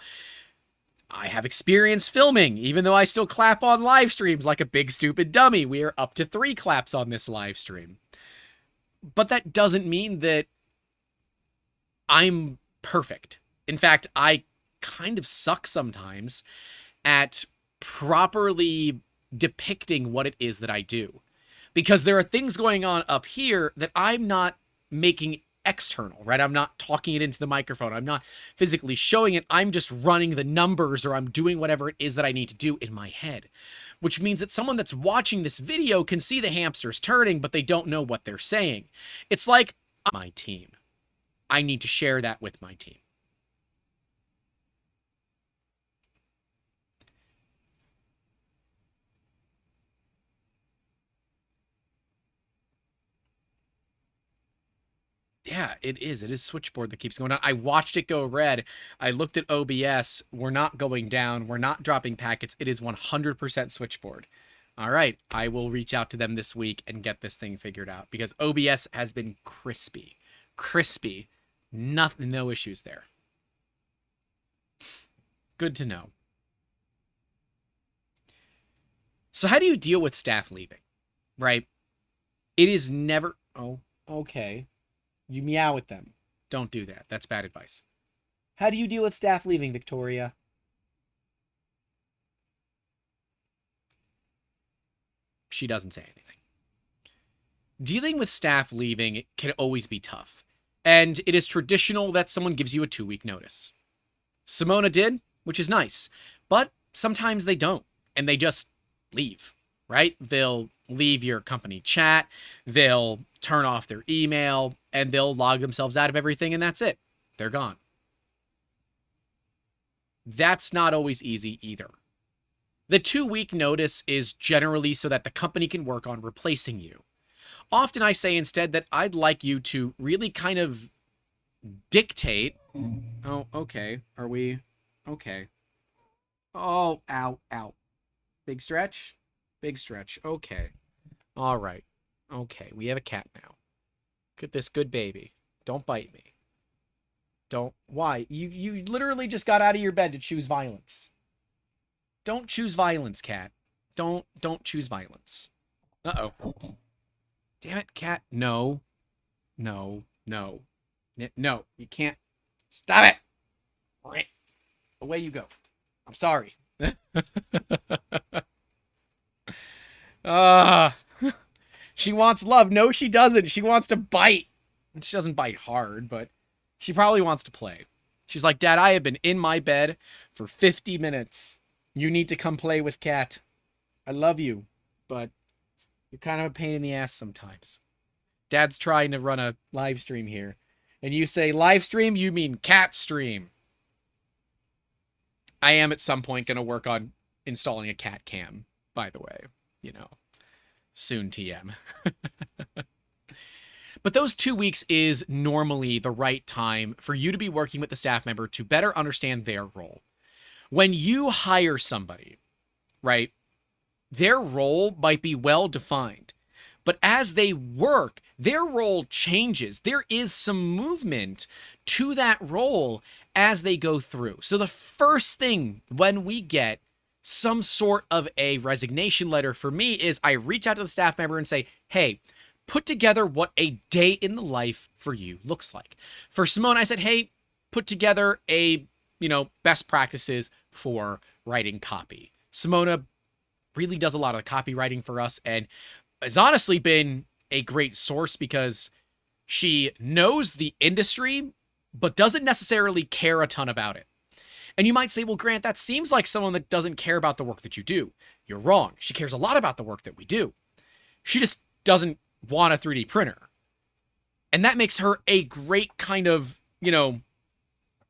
I have experience filming, even though I still clap on live streams like a big stupid dummy. We are up to 3 claps on this live stream. But that doesn't mean that I'm perfect. In fact, I kind of suck sometimes at properly depicting what it is that I do. Because there are things going on up here that I'm not making external, right? I'm not talking it into the microphone. I'm not physically showing it. I'm just running the numbers or I'm doing whatever it is that I need to do in my head. Which means that someone that's watching this video can see the hamsters turning, but they don't know what they're saying. It's like my team. I need to share that with my team. Yeah, it is. It is switchboard that keeps going down. I watched it go red. I looked at OBS. We're not going down. We're not dropping packets. It is 100% switchboard. All right. I will reach out to them this week and get this thing figured out because OBS has been crispy. Crispy. Nothing, no issues there. Good to know. So how do you deal with staff leaving? Right? It is never... Oh, okay. You meow at them. Don't do that. That's bad advice. How do you deal with staff leaving, Victoria? She doesn't say anything. Dealing with staff leaving can always be tough. And it is traditional that someone gives you a 2-week notice. Simona did, which is nice. But sometimes they don't. And they just leave, right? They'll leave your company chat. They'll turn off their email. And they'll log themselves out of everything, and that's it. They're gone. That's not always easy either. The 2-week notice is generally so that the company can work on replacing you. Often I say instead that I'd like you to really kind of dictate. Oh, okay. Are we? Okay. Oh, ow, ow. Big stretch? Big stretch. Okay. All right. Okay, we have a cat now. Look at this good baby. Don't bite me. Don't. Why? You literally just got out of your bed to choose violence. Don't choose violence, cat. Don't choose violence. Uh-oh. Damn it, cat. No. No. No. No. You can't. Stop it. Away you go. I'm sorry. She wants love. No, she doesn't. She wants to bite. She doesn't bite hard, but she probably wants to play. She's like, Dad, I have been in my bed for 50 minutes. You need to come play with Cat. I love you, but you're kind of a pain in the ass sometimes. Dad's trying to run a live stream here. And you say live stream, you mean cat stream. I am at some point going to work on installing a cat cam, by the way. You know. Soon TM. But those 2 weeks is normally the right time for you to be working with the staff member to better understand their role. When you hire somebody, right, their role might be well defined, but as they work, their role changes. There is some movement to that role as they go through. So the first thing when we get some sort of a resignation letter for me is I reach out to the staff member and say, hey, put together what a day in the life for you looks like. For Simone, I said, hey, put together a, best practices for writing copy. Simona really does a lot of the copywriting for us and has honestly been a great source because she knows the industry, but doesn't necessarily care a ton about it. And you might say, well, Grant, that seems like someone that doesn't care about the work that you do. You're wrong. She cares a lot about the work that we do. She just doesn't want a 3D printer. And that makes her a great kind of,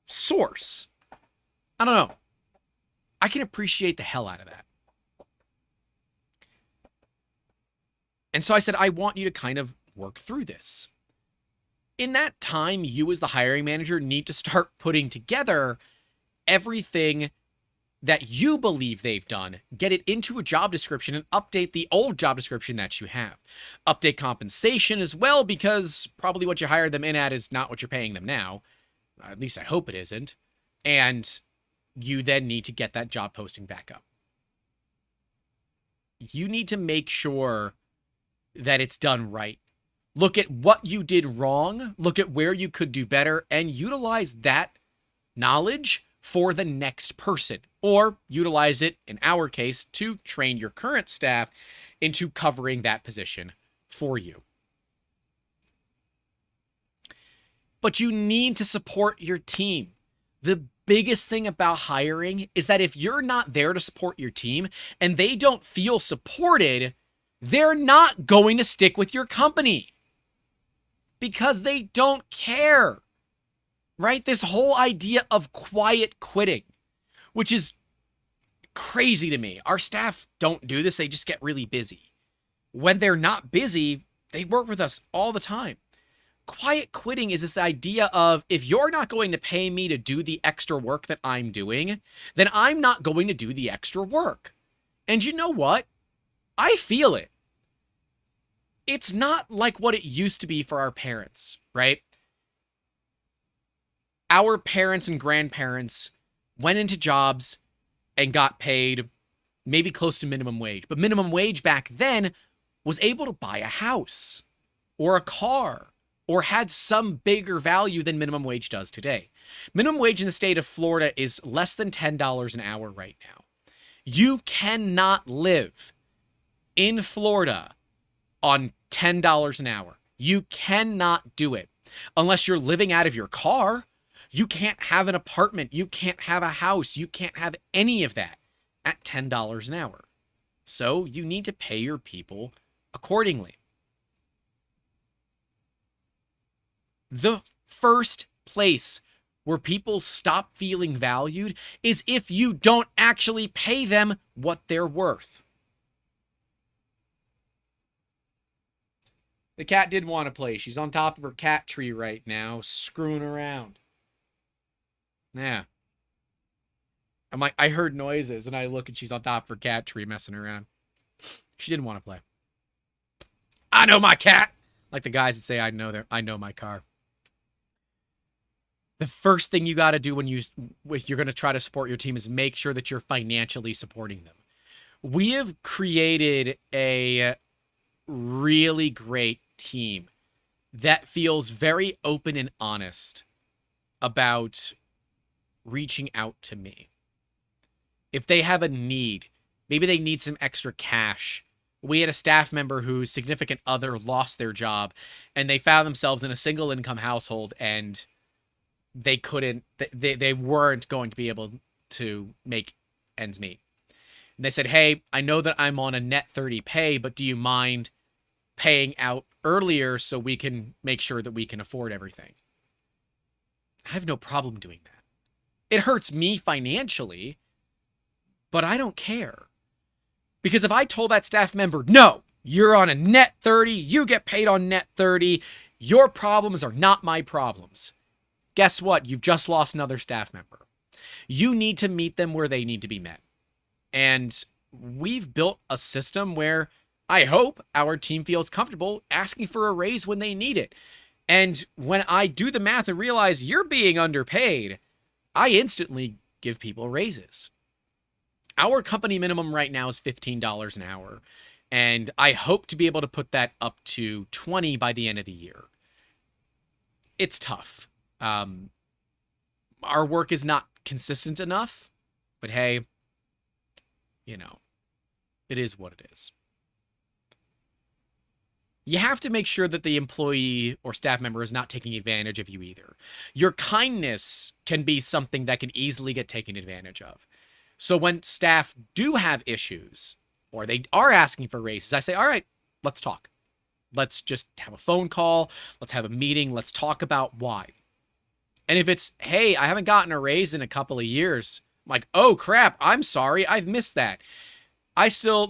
source. I don't know. I can appreciate the hell out of that. And so I said, I want you to kind of work through this. In that time, you as the hiring manager need to start putting together everything that you believe they've done, get it into a job description and update the old job description that you have. Update compensation as well, because probably what you hired them in at is not what you're paying them now. At least I hope it isn't. And you then need to get that job posting back up. You need to make sure that it's done right. Look at what you did wrong, look at where you could do better, and utilize that knowledge for the next person, or utilize it, in our case, to train your current staff into covering that position for you. But you need to support your team. The biggest thing about hiring is that if you're not there to support your team and they don't feel supported, they're not going to stick with your company because they don't care. Right? This whole idea of quiet quitting, which is crazy to me. Our staff don't do this. They just get really busy. When they're not busy, they work with us all the time. quiet quitting is this idea of, if you're not going to pay me to do the extra work that I'm doing, then I'm not going to do the extra work. And you know what? I feel it. It's not like what it used to be for our parents, right? Our parents and grandparents went into jobs and got paid maybe close to minimum wage. But minimum wage back then was able to buy a house or a car or had some bigger value than minimum wage does today. Minimum wage in the state of Florida is less than $10 an hour right now. You cannot live in Florida on $10 an hour. You cannot do it unless you're living out of your car. You can't have an apartment. You can't have a house. You can't have any of that at $10 an hour. So you need to pay your people accordingly. The first place where people stop feeling valued is if you don't actually pay them what they're worth. The cat did want to play. She's on top of her cat tree right now, screwing around. Yeah. I'm like, I heard noises, and I look, and she's on top of her cat tree messing around. She didn't want to play. I know my cat! Like the guys that say, I know my car. The first thing you got to do when you're going to try to support your team is make sure that you're financially supporting them. We have created a really great team that feels very open and honest about reaching out to me. If they have a need, maybe they need some extra cash. We had a staff member whose significant other lost their job, and they found themselves in a single income household, and they weren't going to be able to make ends meet. And they said, hey, I know that I'm on a net 30 pay, but do you mind paying out earlier so we can make sure that we can afford everything? I have no problem doing that. It hurts me financially, but I don't care. Because if I told that staff member, no, you're on a net 30, you get paid on net 30, your problems are not my problems. Guess what? You've just lost another staff member. You need to meet them where they need to be met. And we've built a system where I hope our team feels comfortable asking for a raise when they need it. And when I do the math and realize you're being underpaid, I instantly give people raises. Our company minimum right now is $15 an hour, and I hope to be able to put that up to $20 by the end of the year. It's tough. Our work is not consistent enough, but hey, it is what it is. You have to make sure that the employee or staff member is not taking advantage of you either. Your kindness can be something that can easily get taken advantage of. So when staff do have issues or they are asking for raises, I say, all right, let's talk. Let's just have a phone call. Let's have a meeting. Let's talk about why. And if it's, hey, I haven't gotten a raise in a couple of years, I'm like, oh, crap, I'm sorry. I've missed that. I still,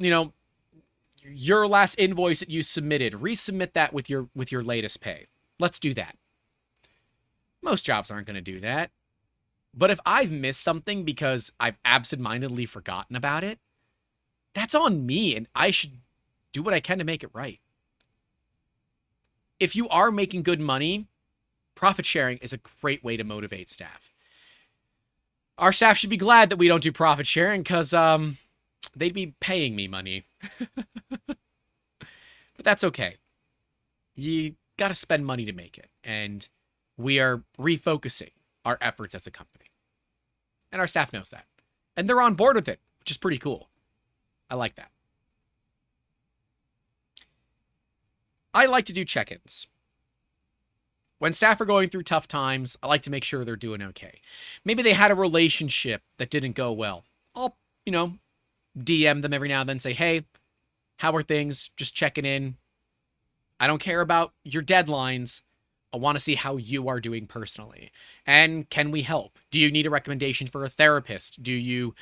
your last invoice that you submitted, resubmit that with your latest pay. Let's do that. Most jobs aren't going to do that. But if I've missed something because I've absentmindedly forgotten about it, that's on me, and I should do what I can to make it right. If you are making good money, profit sharing is a great way to motivate staff. Our staff should be glad that we don't do profit sharing because they'd be paying me money. But that's okay. You got to spend money to make it. And we are refocusing our efforts as a company. And our staff knows that. And they're on board with it, which is pretty cool. I like that. I like to do check-ins. When staff are going through tough times, I like to make sure they're doing okay. Maybe they had a relationship that didn't go well. I'll, DM them every now and then, say, hey, how are things? Just checking in. I don't care about your deadlines. I want to see how you are doing personally. And can we help? Do you need a recommendation for a therapist? Do you,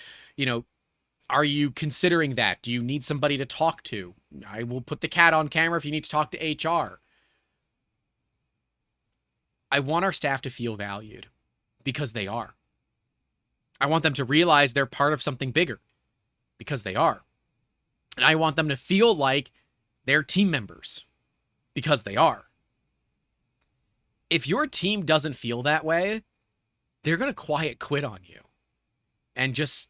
are you considering that? Do you need somebody to talk to? I will put the cat on camera if you need to talk to HR. I want our staff to feel valued because they are. I want them to realize they're part of something bigger because they are. And I want them to feel like they're team members because they are. If your team doesn't feel that way, they're going to quiet quit on you and just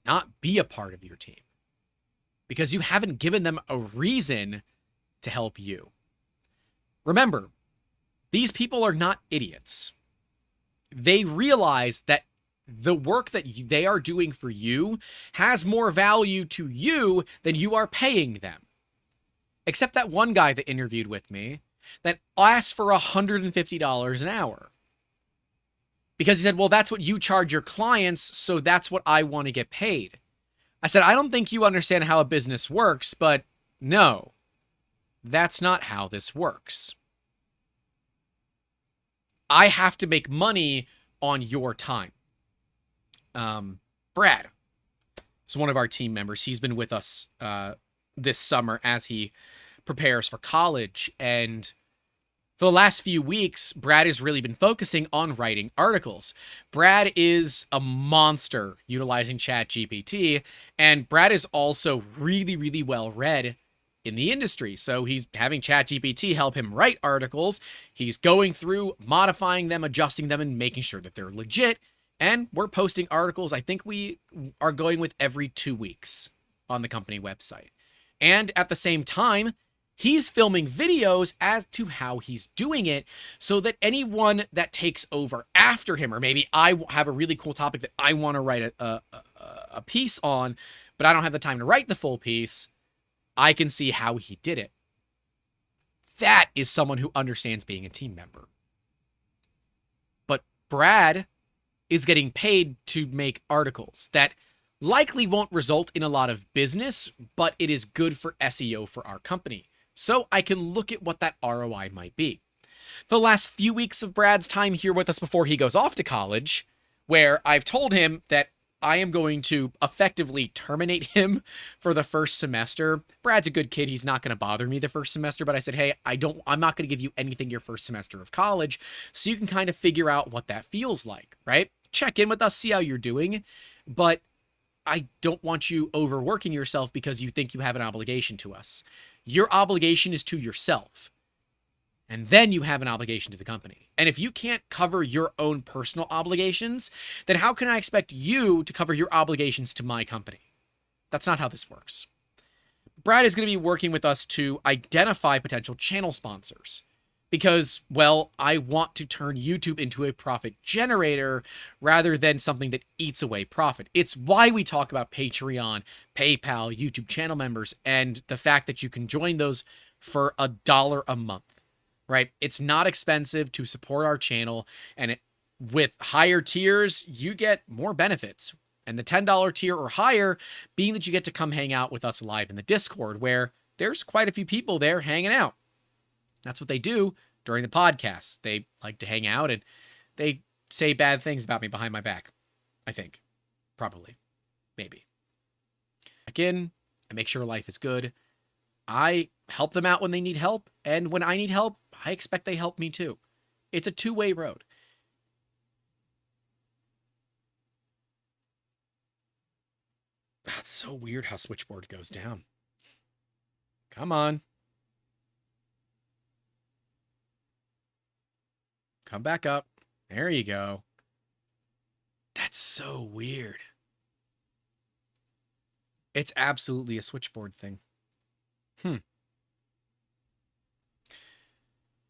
not be a part of your team because you haven't given them a reason to help you. Remember, these people are not idiots. They realize that the work that they are doing for you has more value to you than you are paying them. Except that one guy that interviewed with me that asked for $150 an hour. Because he said, well, that's what you charge your clients, so that's what I want to get paid. I said, I don't think you understand how a business works, but no, that's not how this works. I have to make money on your time. Brad is one of our team members. He's been with us this summer as he prepares for college. And for the last few weeks, Brad has really been focusing on writing articles. Brad is a monster utilizing ChatGPT, and Brad is also really, really well read in the industry. So he's having ChatGPT help him write articles. He's going through, modifying them, adjusting them, and making sure that they're legit. And we're posting articles. I think we are going with every 2 weeks on the company website. And at the same time, he's filming videos as to how he's doing it so that anyone that takes over after him, or maybe I have a really cool topic that I want to write a piece on, but I don't have the time to write the full piece, I can see how he did it. That is someone who understands being a team member. But Brad is getting paid to make articles that likely won't result in a lot of business, but it is good for SEO for our company. So I can look at what that ROI might be. For the last few weeks of Brad's time here with us before he goes off to college, where I've told him that I am going to effectively terminate him for the first semester. Brad's a good kid. He's not going to bother me the first semester, but I said, hey, I'm not going to give you anything your first semester of college, so you can kind of figure out what that feels like, right? Check in with us, see how you're doing, but I don't want you overworking yourself because you think you have an obligation to us. Your obligation is to yourself, and then you have an obligation to the company. And if you can't cover your own personal obligations, then how can I expect you to cover your obligations to my company? That's not how this works. Brad is going to be working with us to identify potential channel sponsors because, well, I want to turn YouTube into a profit generator rather than something that eats away profit. It's why we talk about Patreon, PayPal, YouTube channel members, and the fact that you can join those for $1 a month, right? It's not expensive to support our channel, and with higher tiers, you get more benefits. And the $10 tier or higher being that you get to come hang out with us live in the Discord, where there's quite a few people there hanging out. That's what they do during the podcast. They like to hang out and they say bad things about me behind my back. I think. Probably. Maybe. Again, I make sure life is good. I help them out when they need help. And when I need help, I expect they help me too. It's a two-way road. That's so weird how Switchboard goes down. Come on. Come back up. There you go. That's so weird. It's absolutely a Switchboard thing.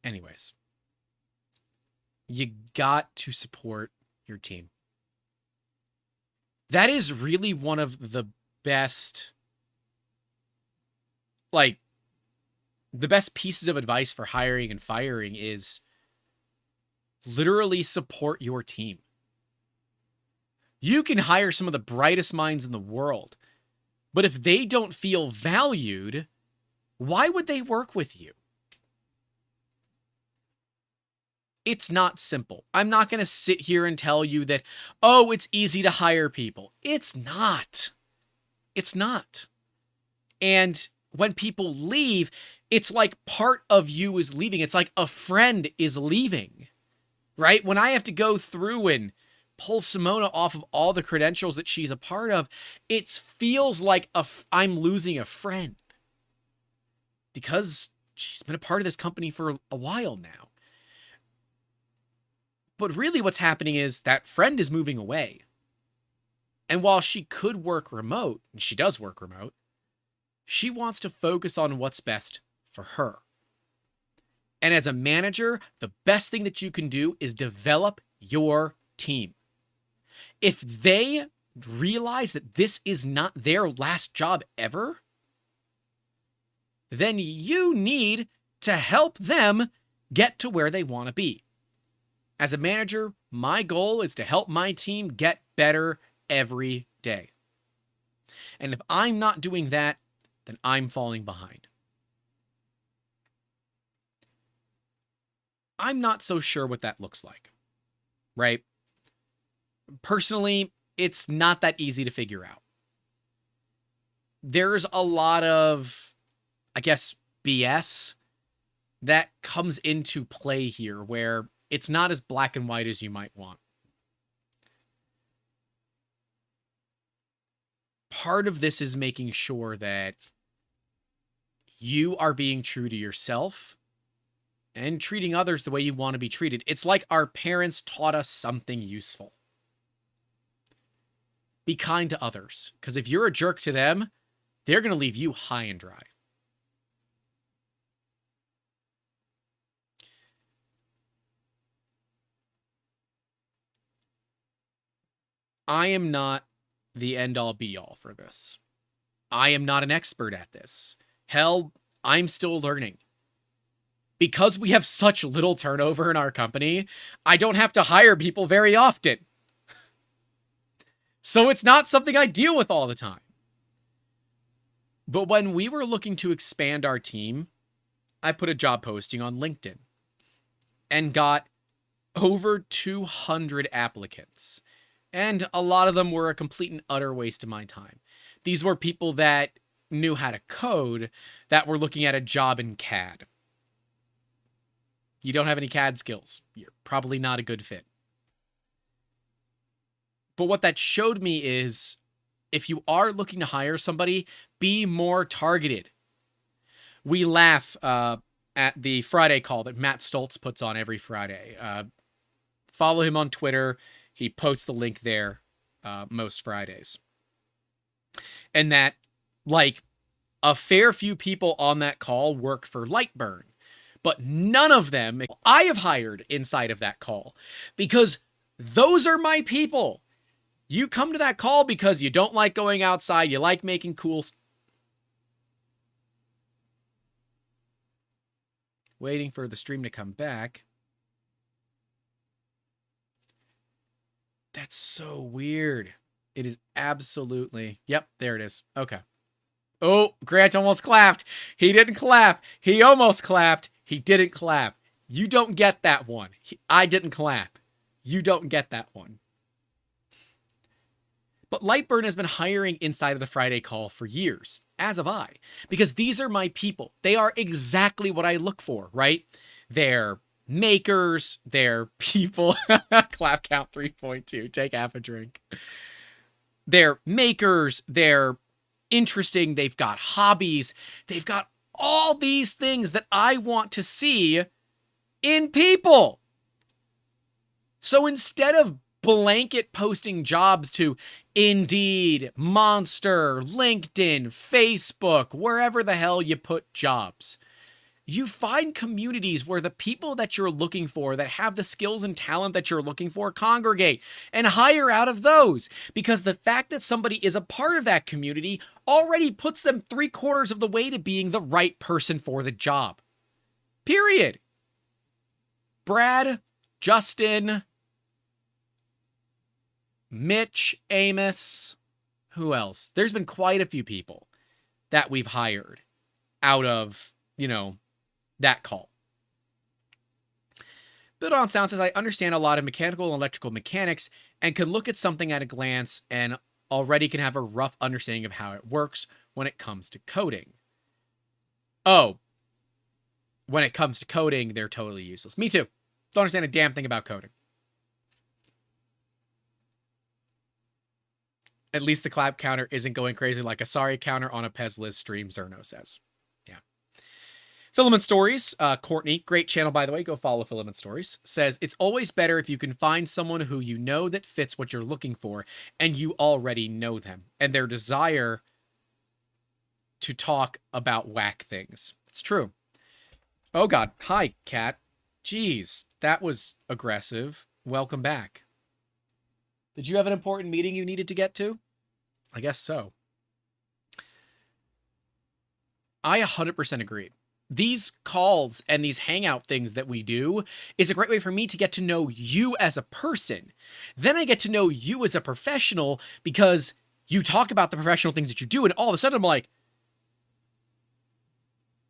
Anyways. You got to support your team. That is really one of the best, the best pieces of advice for hiring and firing is literally support your team. You can hire some of the brightest minds in the world, but if they don't feel valued, why would they work with you? It's not simple. I'm not going to sit here and tell you that, oh, it's easy to hire people. It's not. It's not. And when people leave, it's like part of you is leaving. It's like a friend is leaving. right? When I have to go through and pull Simona off of all the credentials that she's a part of, it feels like I'm losing a friend because she's been a part of this company for a while now. But really what's happening is that friend is moving away. And while she could work remote, and she does work remote, she wants to focus on what's best for her. And as a manager, the best thing that you can do is develop your team. If they realize that this is not their last job ever, then you need to help them get to where they want to be. As a manager, my goal is to help my team get better every day. And if I'm not doing that, then I'm falling behind. I'm not so sure what that looks like, right? Personally, it's not that easy to figure out. There's a lot of, I guess, BS that comes into play here where it's not as black and white as you might want. Part of this is making sure that you are being true to yourself and treating others the way you want to be treated. It's like our parents taught us something useful. Be kind to others, because if you're a jerk to them, they're going to leave you high and dry. I am not the end-all be-all for this. I am not an expert at this. Hell, I'm still learning. Because we have such little turnover in our company, I don't have to hire people very often. So it's not something I deal with all the time. But when we were looking to expand our team, I put a job posting on LinkedIn and got over 200 applicants. And a lot of them were a complete and utter waste of my time. These were people that knew how to code that were looking at a job in CAD. You don't have any CAD skills. You're probably not a good fit. But what that showed me is if you are looking to hire somebody, be more targeted. We laugh at the Friday call that Matt Stoltz puts on every Friday. Follow him on Twitter. He posts the link there most Fridays. And that, like, a fair few people on that call work for Lightburn. But none of them I have hired inside of that call. Because those are my people. You come to that call because you don't like going outside. You like making cool stuff. Waiting for the stream to come back. That's so weird. It is absolutely... Yep, there it is. Okay. Oh, Grant almost clapped. He didn't clap. He almost clapped. He didn't clap. You don't get that one. I didn't clap. You don't get that one. But Lightburn has been hiring inside of the Friday call for years, as have I, because these are my people. They are exactly what I look for, right? They're makers, they're people. Clap count 3.2. Take half a drink. They're makers, they're interesting, they've got hobbies, they've got all these things that I want to see in people. So instead of blanket posting jobs to Indeed, Monster, LinkedIn, Facebook, wherever the hell you put jobs, you find communities where the people that you're looking for, that have the skills and talent that you're looking for, congregate and hire out of those. Because the fact that somebody is a part of that community already puts them 3/4 of the way to being the right person for the job. Period. Brad, Justin, Mitch, Amos, who else? There's been quite a few people that we've hired out of, that call. Build on Sound says, I understand a lot of mechanical and electrical mechanics and can look at something at a glance and already can have a rough understanding of how it works when it comes to coding. Oh, when it comes to coding, they're totally useless. Me too. Don't understand a damn thing about coding. At least the clap counter isn't going crazy like a sorry counter on a Pez Liz stream, Zerno says. Yeah. Filament Stories, Courtney, great channel, by the way. Go follow Filament Stories. Says, it's always better if you can find someone who you know that fits what you're looking for and you already know them and their desire to talk about whack things. It's true. Oh, God. Hi, Kat. Jeez, that was aggressive. Welcome back. Did you have an important meeting you needed to get to? I guess so. I 100% agree. These calls and these hangout things that we do is a great way for me to get to know you as a person. Then I get to know you as a professional because you talk about the professional things that you do, and all of a sudden I'm like,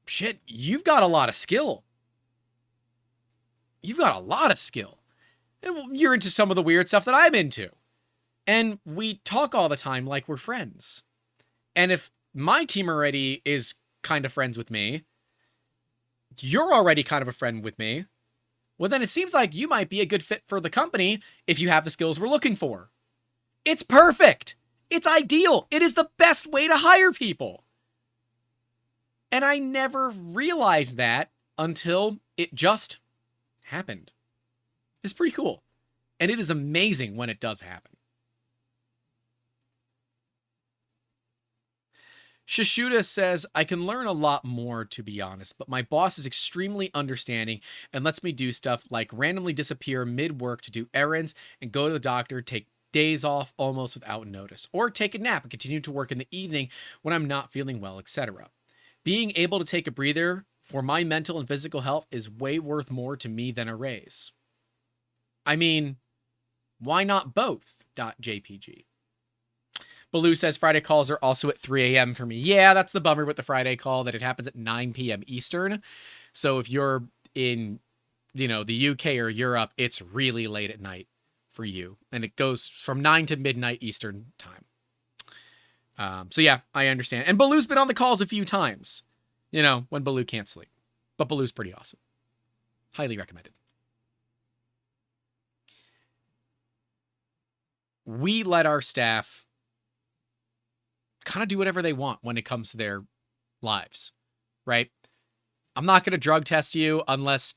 shit, you've got a lot of skill. You've got a lot of skill. You're into some of the weird stuff that I'm into. And we talk all the time like we're friends. And if my team already is kind of friends with me, you're already kind of a friend with me, well, then it seems like you might be a good fit for the company if you have the skills we're looking for. It's perfect. It's ideal. It is the best way to hire people. And I never realized that until it just happened. It's pretty cool. And it is amazing when it does happen. Shishuda says, I can learn a lot more, to be honest, but my boss is extremely understanding and lets me do stuff like randomly disappear mid-work to do errands and go to the doctor, take days off almost without notice, or take a nap and continue to work in the evening when I'm not feeling well, etc. Being able to take a breather for my mental and physical health is way worth more to me than a raise. I mean, why not both? .jpg. Baloo says Friday calls are also at 3 a.m. for me. Yeah, that's the bummer with the Friday call, that it happens at 9 p.m. Eastern. So if you're in, the UK or Europe, it's really late at night for you. And it goes from 9 to midnight Eastern time. So yeah, I understand. And Baloo's been on the calls a few times, when Baloo can't sleep. But Baloo's pretty awesome. Highly recommended. We let our staff kind of do whatever they want when it comes to their lives, right? I'm not going to drug test you unless,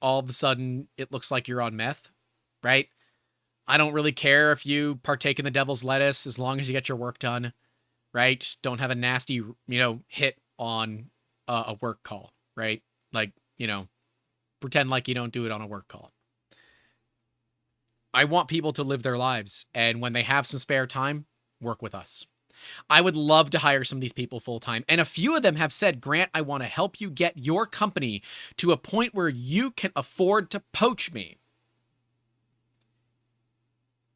all of a sudden it looks like you're on meth, right? I don't really care if you partake in the devil's lettuce as long as you get your work done, right? Just don't have a nasty, hit on a work call, right? Like, pretend like you don't do it on a work call. I want people to live their lives, and when they have some spare time, work with us. I would love to hire some of these people full-time, and a few of them have said, Grant, I want to help you get your company to a point where you can afford to poach me.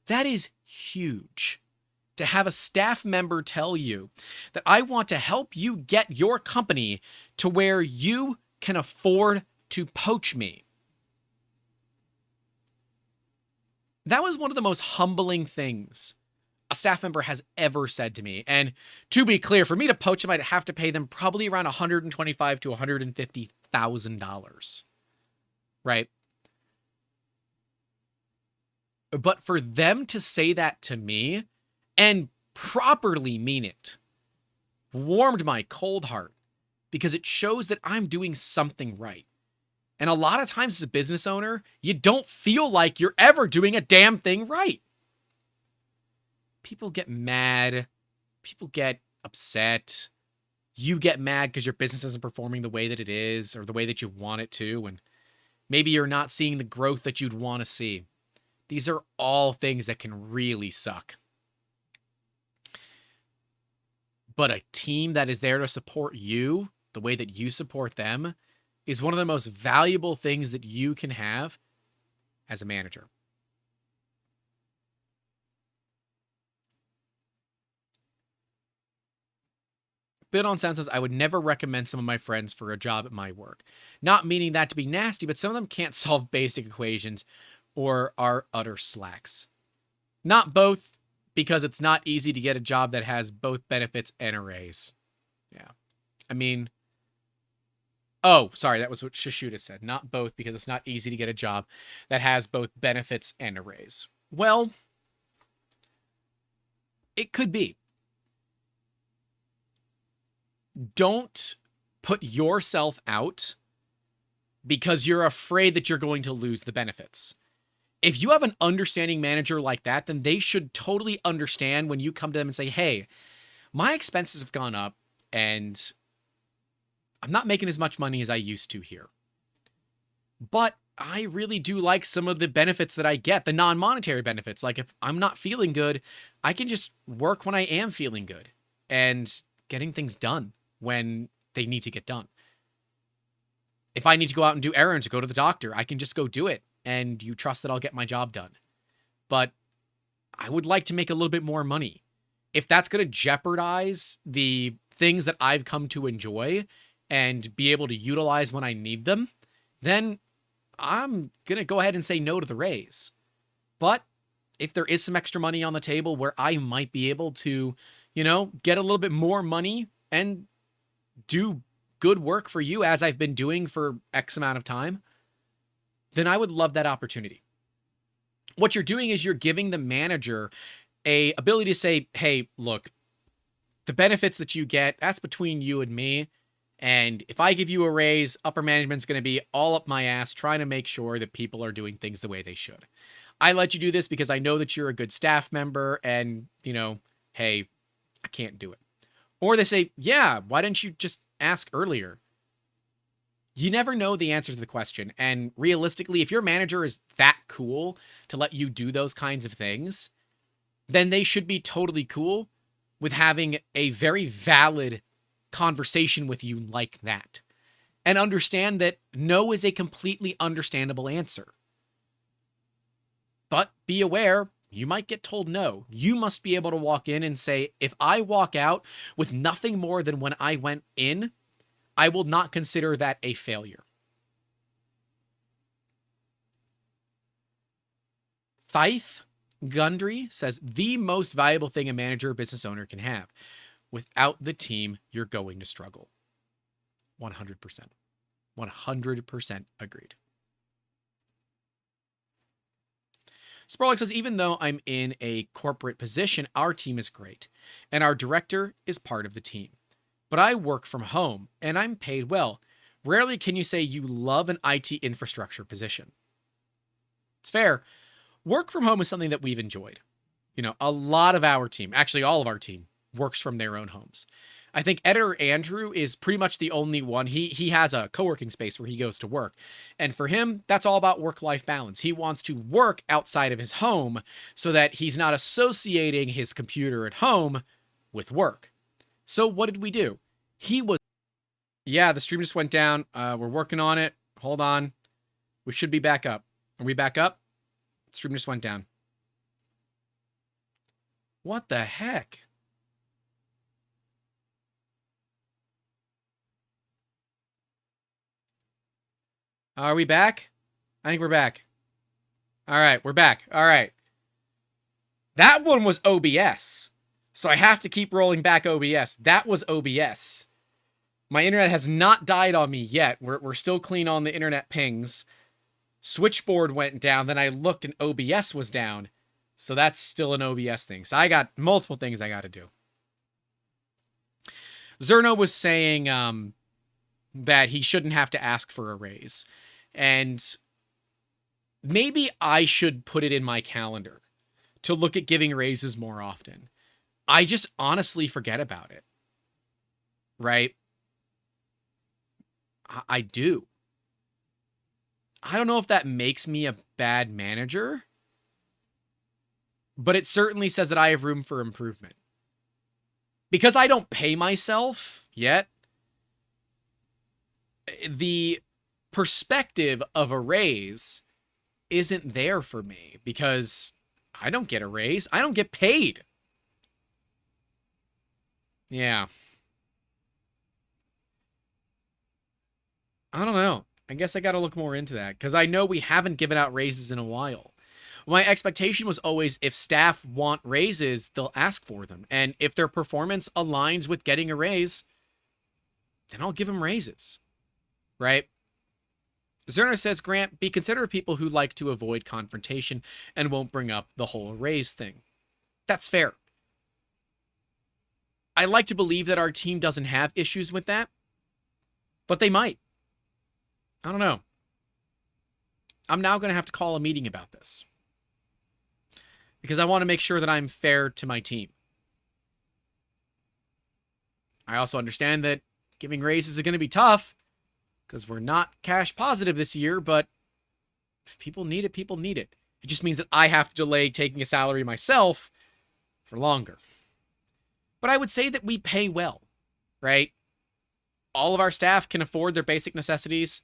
That is huge. To have a staff member tell you that I want to help you get your company to where you can afford to poach me. That was one of the most humbling things a staff member has ever said to me. And to be clear, for me to poach them, I'd have to pay them probably around $125,000 to $150,000. Right? But for them to say that to me and properly mean it warmed my cold heart, because it shows that I'm doing something right. And a lot of times as a business owner, you don't feel like you're ever doing a damn thing right. People get mad. People get upset. You get mad because your business isn't performing the way that it is or the way that you want it to. And maybe you're not seeing the growth that you'd want to see. These are all things that can really suck. But a team that is there to support you the way that you support them is one of the most valuable things that you can have as a manager. Bit on Sound says, I would never recommend some of my friends for a job at my work. Not meaning that to be nasty, but some of them can't solve basic equations or are utter slacks. Not both, because it's not easy to get a job that has both benefits and a raise. Yeah. I mean, Oh, sorry, that was what Shishuda said. Not both, because it's not easy to get a job that has both benefits and a raise. Well, it could be. Don't put yourself out because you're afraid that you're going to lose the benefits. If you have an understanding manager like that, then they should totally understand when you come to them and say, hey, my expenses have gone up and I'm not making as much money as I used to here. But I really do like some of the benefits that I get, the non-monetary benefits. Like if I'm not feeling good, I can just work when I am feeling good and getting things done when they need to get done. If I need to go out and do errands or go to the doctor, I can just go do it. And you trust that I'll get my job done. But I would like to make a little bit more money. If that's going to jeopardize the things that I've come to enjoy and be able to utilize when I need them, then I'm going to go ahead and say no to the raise. But if there is some extra money on the table where I might be able to, get a little bit more money and do good work for you as I've been doing for X amount of time, then I would love that opportunity. What you're doing is you're giving the manager a ability to say, hey, look, the benefits that you get, that's between you and me. And if I give you a raise, upper management's going to be all up my ass trying to make sure that people are doing things the way they should. I let you do this because I know that you're a good staff member and, hey, I can't do it. Or they say, yeah, why didn't you just ask earlier? You never know the answer to the question. And realistically, if your manager is that cool to let you do those kinds of things, then they should be totally cool with having a very valid conversation with you like that. And understand that no is a completely understandable answer. But be aware, you might get told no. You must be able to walk in and say, if I walk out with nothing more than when I went in, I will not consider that a failure. Thythe Gundry says, the most valuable thing a manager or business owner can have. Without the team, you're going to struggle. 100%. 100% agreed. Sparlik says, even though I'm in a corporate position, our team is great, and our director is part of the team. But I work from home, and I'm paid well. Rarely can you say you love an IT infrastructure position. It's fair. Work from home is something that we've enjoyed. A lot of our team, actually all of our team, works from their own homes. I think editor Andrew is pretty much the only one. He has a co-working space where he goes to work. And for him, that's all about work-life balance. He wants to work outside of his home so that he's not associating his computer at home with work. So what did we do? Yeah, the stream just went down. We're working on it. Hold on. We should be back up. Are we back up? The stream just went down. What the heck? Are we back? I think we're back. All right, we're back. All right. That one was OBS. So I have to keep rolling back OBS. That was OBS. My internet has not died on me yet. We're still clean on the internet pings. Switchboard went down. Then I looked and OBS was down. So that's still an OBS thing. So I got multiple things I got to do. Zerno was saying that he shouldn't have to ask for a raise. And maybe I should put it in my calendar to look at giving raises more often. I just honestly forget about it. Right? I do. I don't know if that makes me a bad manager, but it certainly says that I have room for improvement. Because I don't pay myself yet, the perspective of a raise isn't there for me because I don't get a raise. I don't get paid. Yeah. I don't know. I guess I got to look more into that because I know we haven't given out raises in a while. My expectation was always if staff want raises, they'll ask for them. And if their performance aligns with getting a raise, then I'll give them raises. right? Zerner says, Grant, be considerate of people who like to avoid confrontation and won't bring up the whole raise thing. That's fair. I like to believe that our team doesn't have issues with that, but they might. I don't know. I'm now going to have to call a meeting about this because I want to make sure that I'm fair to my team. I also understand that giving raises is going to be tough because we're not cash positive this year, but if people need it, people need it. It just means that I have to delay taking a salary myself for longer. But I would say that we pay well, right? All of our staff can afford their basic necessities.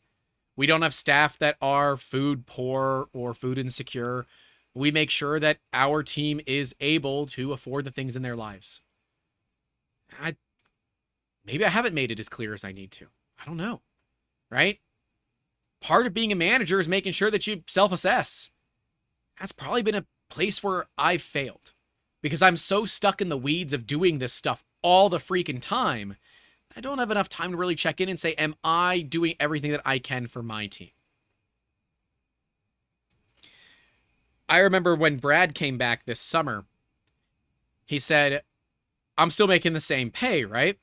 We don't have staff that are food poor or food insecure. We make sure that our team is able to afford the things in their lives. Maybe I haven't made it as clear as I need to. I don't know, right? Part of being a manager is making sure that you self-assess. That's probably been a place where I've failed because I'm so stuck in the weeds of doing this stuff all the freaking time. I don't have enough time to really check in and say, am I doing everything that I can for my team? I remember when Brad came back this summer, he said, I'm still making the same pay, right?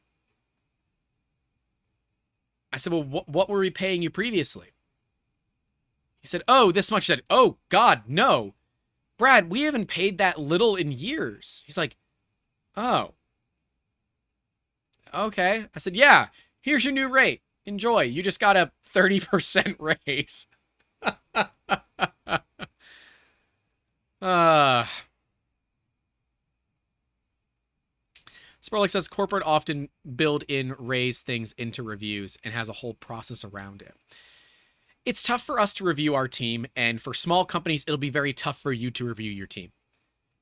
I said, well, what were we paying you previously? He said, oh, this much. I said, oh, God, no. Brad, we haven't paid that little in years. He's like, oh. Okay. I said, yeah, here's your new rate. Enjoy. You just got a 30% raise. Sparlik says corporate often build in raise things into reviews and has a whole process around it. It's tough for us to review our team, and for small companies, it'll be very tough for you to review your team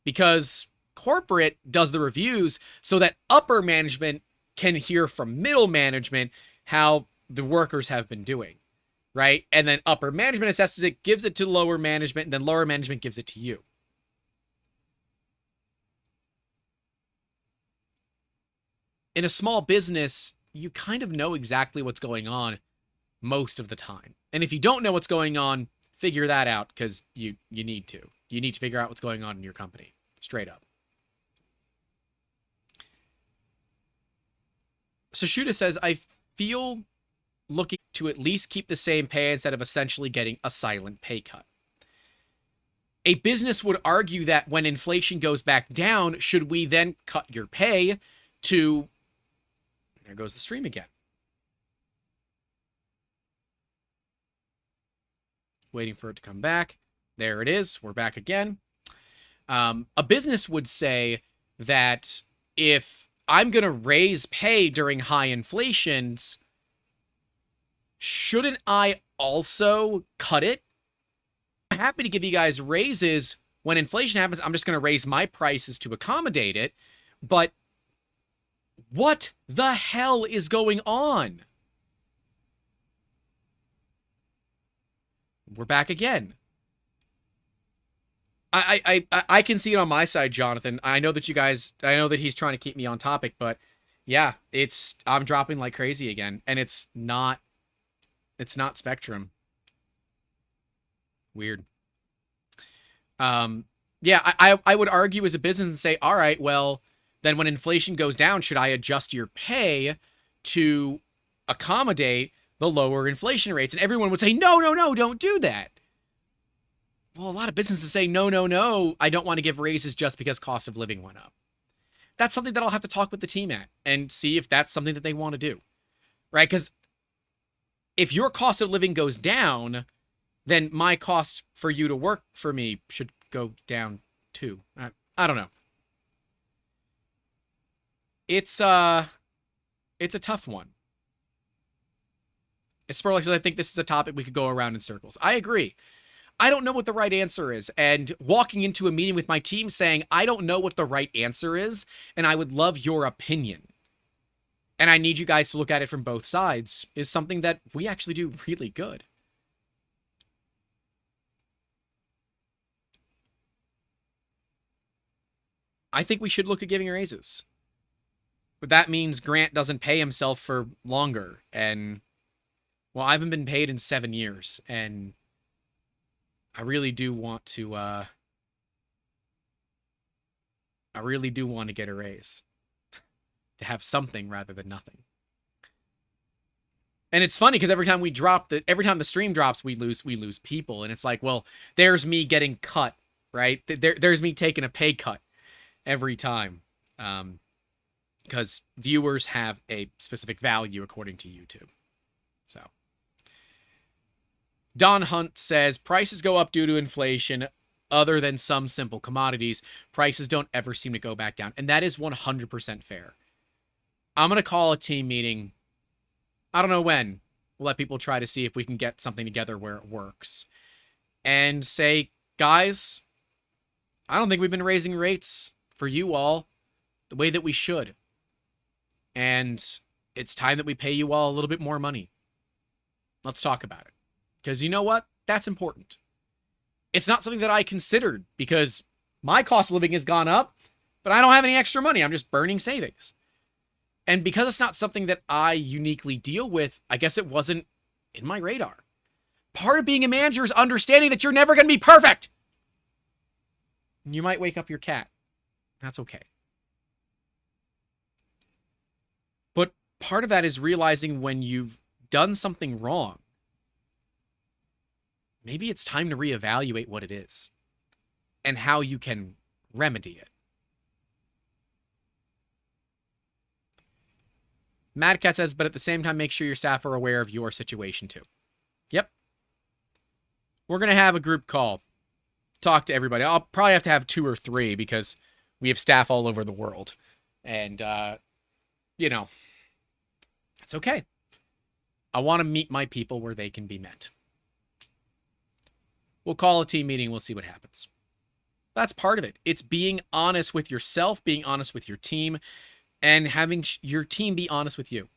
because corporate does the reviews so that upper management can hear from middle management how the workers have been doing, right? And then upper management assesses it, gives it to lower management, and then lower management gives it to you. In a small business, you kind of know exactly what's going on most of the time. And if you don't know what's going on, figure that out because you need to. You need to figure out what's going on in your company. Straight up. So Shuda says, I feel looking to at least keep the same pay instead of essentially getting a silent pay cut. A business would argue that when inflation goes back down, should we then cut your pay to... There goes the stream again. Waiting for it to come back. There it is. We're back again. A business would say that if I'm going to raise pay during high inflations, shouldn't I also cut it? I'm happy to give you guys raises. When inflation happens, I'm just going to raise my prices to accommodate it. But what the hell is going on? We're back again. I can see it on my side, Jonathan. I know that he's trying to keep me on topic, but yeah, I'm dropping like crazy again, and it's not Spectrum. Weird. Yeah, I would argue as a business and say, all right, well, then when inflation goes down, should I adjust your pay to accommodate the lower inflation rates? And everyone would say, no, don't do that. Well, a lot of businesses say, no, I don't want to give raises just because cost of living went up. That's something that I'll have to talk with the team at and see if that's something that they want to do, right? Because if your cost of living goes down, then my cost for you to work for me should go down too. I don't know. It's a tough one. As far as I think this is a topic we could go around in circles. I agree. I don't know what the right answer is. And walking into a meeting with my team saying, I don't know what the right answer is, and I would love your opinion, and I need you guys to look at it from both sides, is something that we actually do really good. I think we should look at giving raises. But that means Grant doesn't pay himself for longer, and Well, I haven't been paid in 7 years, and I really do want to get a raise, to have something rather than nothing. And it's funny because every time the stream drops, we lose people, and it's like, well, there's me getting cut, right? There's me taking a pay cut every time, because viewers have a specific value according to YouTube. So, Don Hunt says prices go up due to inflation. Other than some simple commodities, prices don't ever seem to go back down, and that is 100% fair. I'm gonna call a team meeting. I don't know when. We'll let people try to see if we can get something together where it works. And say, guys, I don't think we've been raising rates for you all the way that we should. And it's time that we pay you all a little bit more money. Let's talk about it. Because you know what? That's important. It's not something that I considered because my cost of living has gone up, but I don't have any extra money. I'm just burning savings. And because it's not something that I uniquely deal with, I guess it wasn't in my radar. Part of being a manager is understanding that you're never going to be perfect. And you might wake up your cat. That's okay. But part of that is realizing when you've done something wrong, maybe it's time to reevaluate what it is and how you can remedy it. Mad Cat says, but at the same time, make sure your staff are aware of your situation too. Yep. We're going to have a group call. Talk to everybody. I'll probably have to have 2 or 3 because we have staff all over the world. And, you know, that's okay. I want to meet my people where they can be met. We'll call a team meeting. We'll see what happens. That's part of it. It's being honest with yourself, being honest with your team, and having your team be honest with you.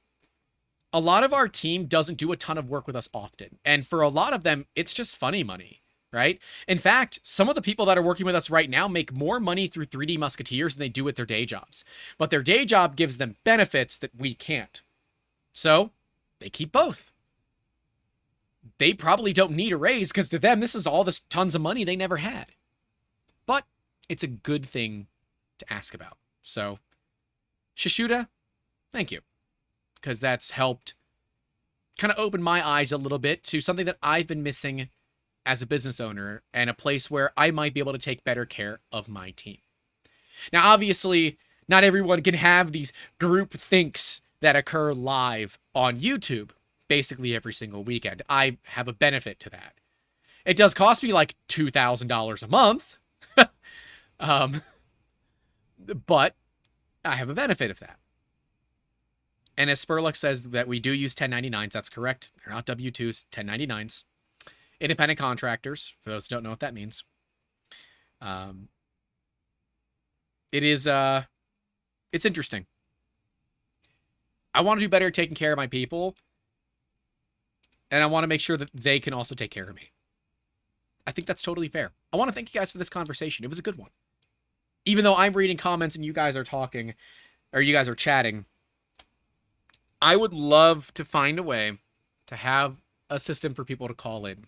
A lot of our team doesn't do a ton of work with us often. And for a lot of them, it's just funny money, right? In fact, some of the people that are working with us right now make more money through 3D Musketeers than they do with their day jobs. But their day job gives them benefits that we can't. So they keep both. They probably don't need a raise because to them, this is all this tons of money they never had. But it's a good thing to ask about. So, Shishuda, thank you. Because that's helped kind of open my eyes a little bit to something that I've been missing as a business owner and a place where I might be able to take better care of my team. Now, obviously, not everyone can have these group thinks that occur live on YouTube basically every single weekend. I have a benefit to that. It does cost me like $2,000 a month. But I have a benefit of that. And as Spurlock says that we do use 1099s, that's correct. They're not W-2s, 1099s. Independent contractors, for those who don't know what that means. It's interesting. I want to do better at taking care of my people. And I want to make sure that they can also take care of me. I think that's totally fair. I want to thank you guys for this conversation. It was a good one. Even though I'm reading comments and you guys are talking, or you guys are chatting, I would love to find a way to have a system for people to call in.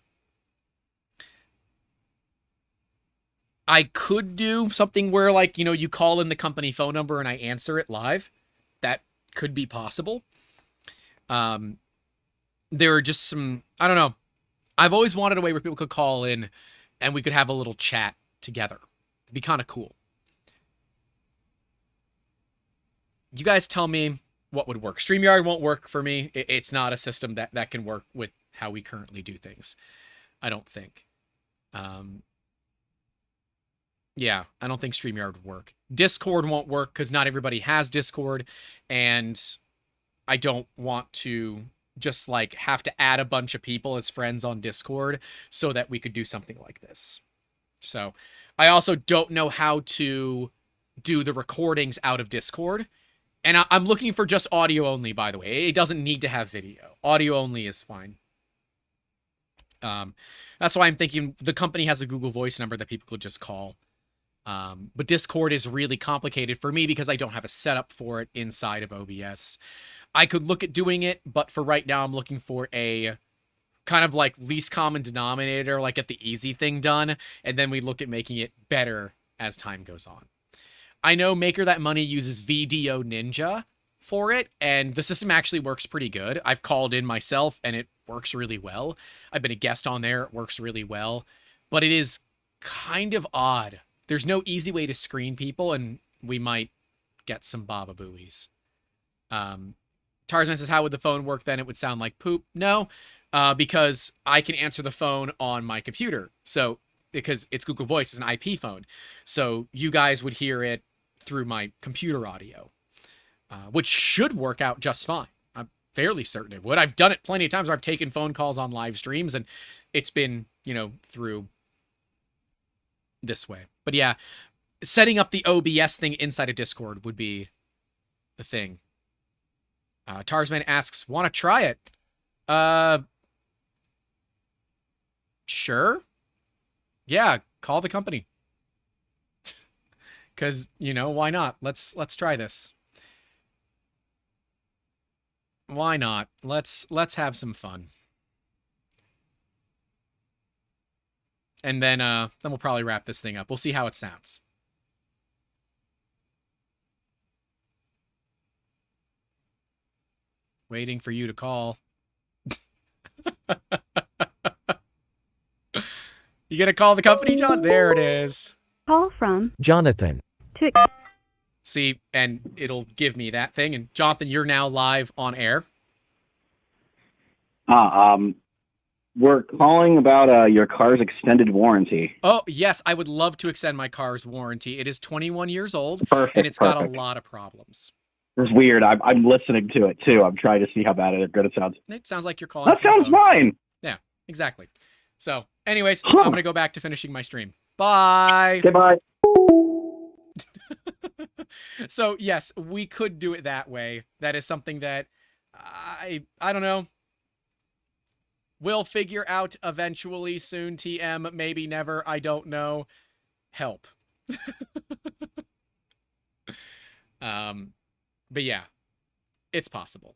I could do something where, like, you know, you call in the company phone number and I answer it live. That could be possible. There are just some, I don't know. I've always wanted a way where people could call in and we could have a little chat together. It'd be kind of cool. You guys tell me what would work. StreamYard won't work for me. It's not a system that can work with how we currently do things. I don't think. Yeah, I don't think StreamYard would work. Discord won't work because not everybody has Discord. And I don't want to just like have to add a bunch of people as friends on Discord so that we could do something like this. So I also don't know how to do the recordings out of Discord. And I'm looking for just audio only, by the way. It doesn't need to have video. Audio only is fine. That's why I'm thinking the company has a Google Voice number that people could just call. But Discord is really complicated for me because I don't have a setup for it inside of OBS. I could look at doing it, but for right now, I'm looking for a kind of like least common denominator, like get the easy thing done, and then we look at making it better as time goes on. I know Maker That Money uses VDO Ninja for it, and the system actually works pretty good. I've called in myself, and it works really well. I've been a guest on there. It works really well. But it is kind of odd. There's no easy way to screen people, and we might get some Baba Booies. Tarzan says, how would the phone work then? It would sound like poop. No, because I can answer the phone on my computer. So, because it's Google Voice, it's an IP phone. So you guys would hear it through my computer audio, which should work out just fine. I'm fairly certain it would. I've done it plenty of times where I've taken phone calls on live streams, and it's been, through this way. But yeah, setting up the OBS thing inside of Discord would be the thing. Tarzman asks, want to try it? Sure. Yeah, call the company. Because, why not? Let's try this. Why not? Let's have some fun. And then we'll probably wrap this thing up. We'll see how it sounds. Waiting for you to call. You gonna call the company, John? There it is. Call from Jonathan. See, and it'll give me that thing. And Jonathan, you're now live on air. We're calling about your car's extended warranty. Oh, yes, I would love to extend my car's warranty. It is 21 years old, Perfect, and it's got a lot of problems. It's weird. I'm listening to it, too. I'm trying to see how bad or good it sounds. It sounds like you're calling. That sounds fine. Yeah, exactly. So, anyways, I'm going to go back to finishing my stream. Bye. Goodbye. So, yes, we could do it that way. That is something that I don't know. We'll figure out eventually soon, TM. Maybe never. I don't know. Help. But yeah, it's possible.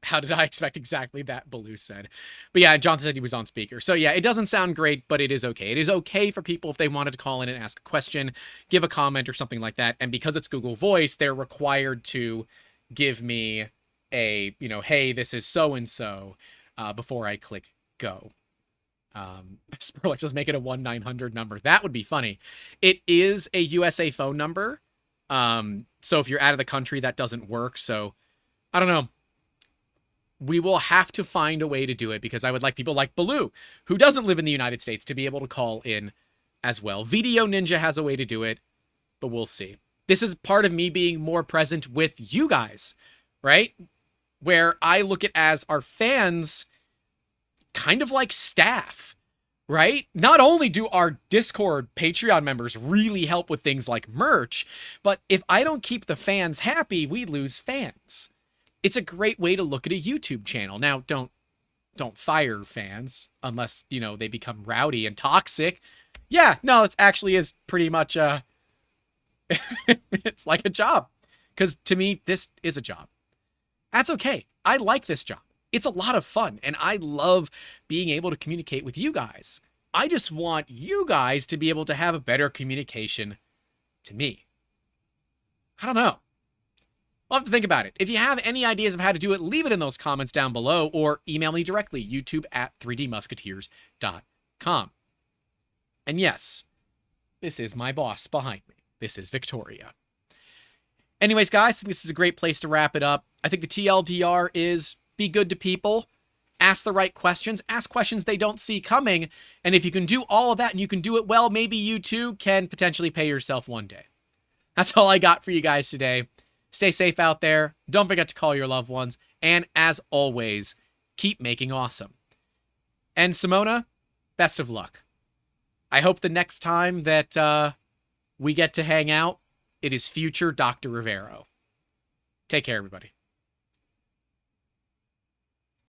How did I expect exactly that? Baloo said. But yeah, Jonathan said he was on speaker. So yeah, it doesn't sound great, but it is okay. It is okay for people if they wanted to call in and ask a question, give a comment or something like that. And because it's Google Voice, they're required to give me a, hey, this is so-and-so before I click go. Spurlock says make it a 1-900 number. That would be funny. It is a USA phone number. So if you're out of the country, that doesn't work. So I don't know. We will have to find a way to do it because I would like people like Baloo, who doesn't live in the United States, to be able to call in as well. VDO Ninja has a way to do it, but we'll see. This is part of me being more present with you guys, right? Where I look at as our fans kind of like staff, right? Not only do our Discord Patreon members really help with things like merch, but if I don't keep the fans happy, we lose fans. It's a great way to look at a YouTube channel. Now, don't fire fans unless, they become rowdy and toxic. Yeah, no, it actually is pretty much it's like a job. Because to me, this is a job. That's okay. I like this job. It's a lot of fun, and I love being able to communicate with you guys. I just want you guys to be able to have a better communication to me. I don't know. I'll have to think about it. If you have any ideas of how to do it, leave it in those comments down below or email me directly, youtube@3dmusketeers.com. And yes, this is my boss behind me. This is Victoria. Anyways, guys, I think this is a great place to wrap it up. I think the TLDR is be good to people, ask the right questions, ask questions they don't see coming, and if you can do all of that and you can do it well, maybe you too can potentially pay yourself one day. That's all I got for you guys today. Stay safe out there. Don't forget to call your loved ones. And as always, keep making awesome. And Simona, best of luck. I hope the next time that we get to hang out, it is future Dr. Rivero. Take care, everybody.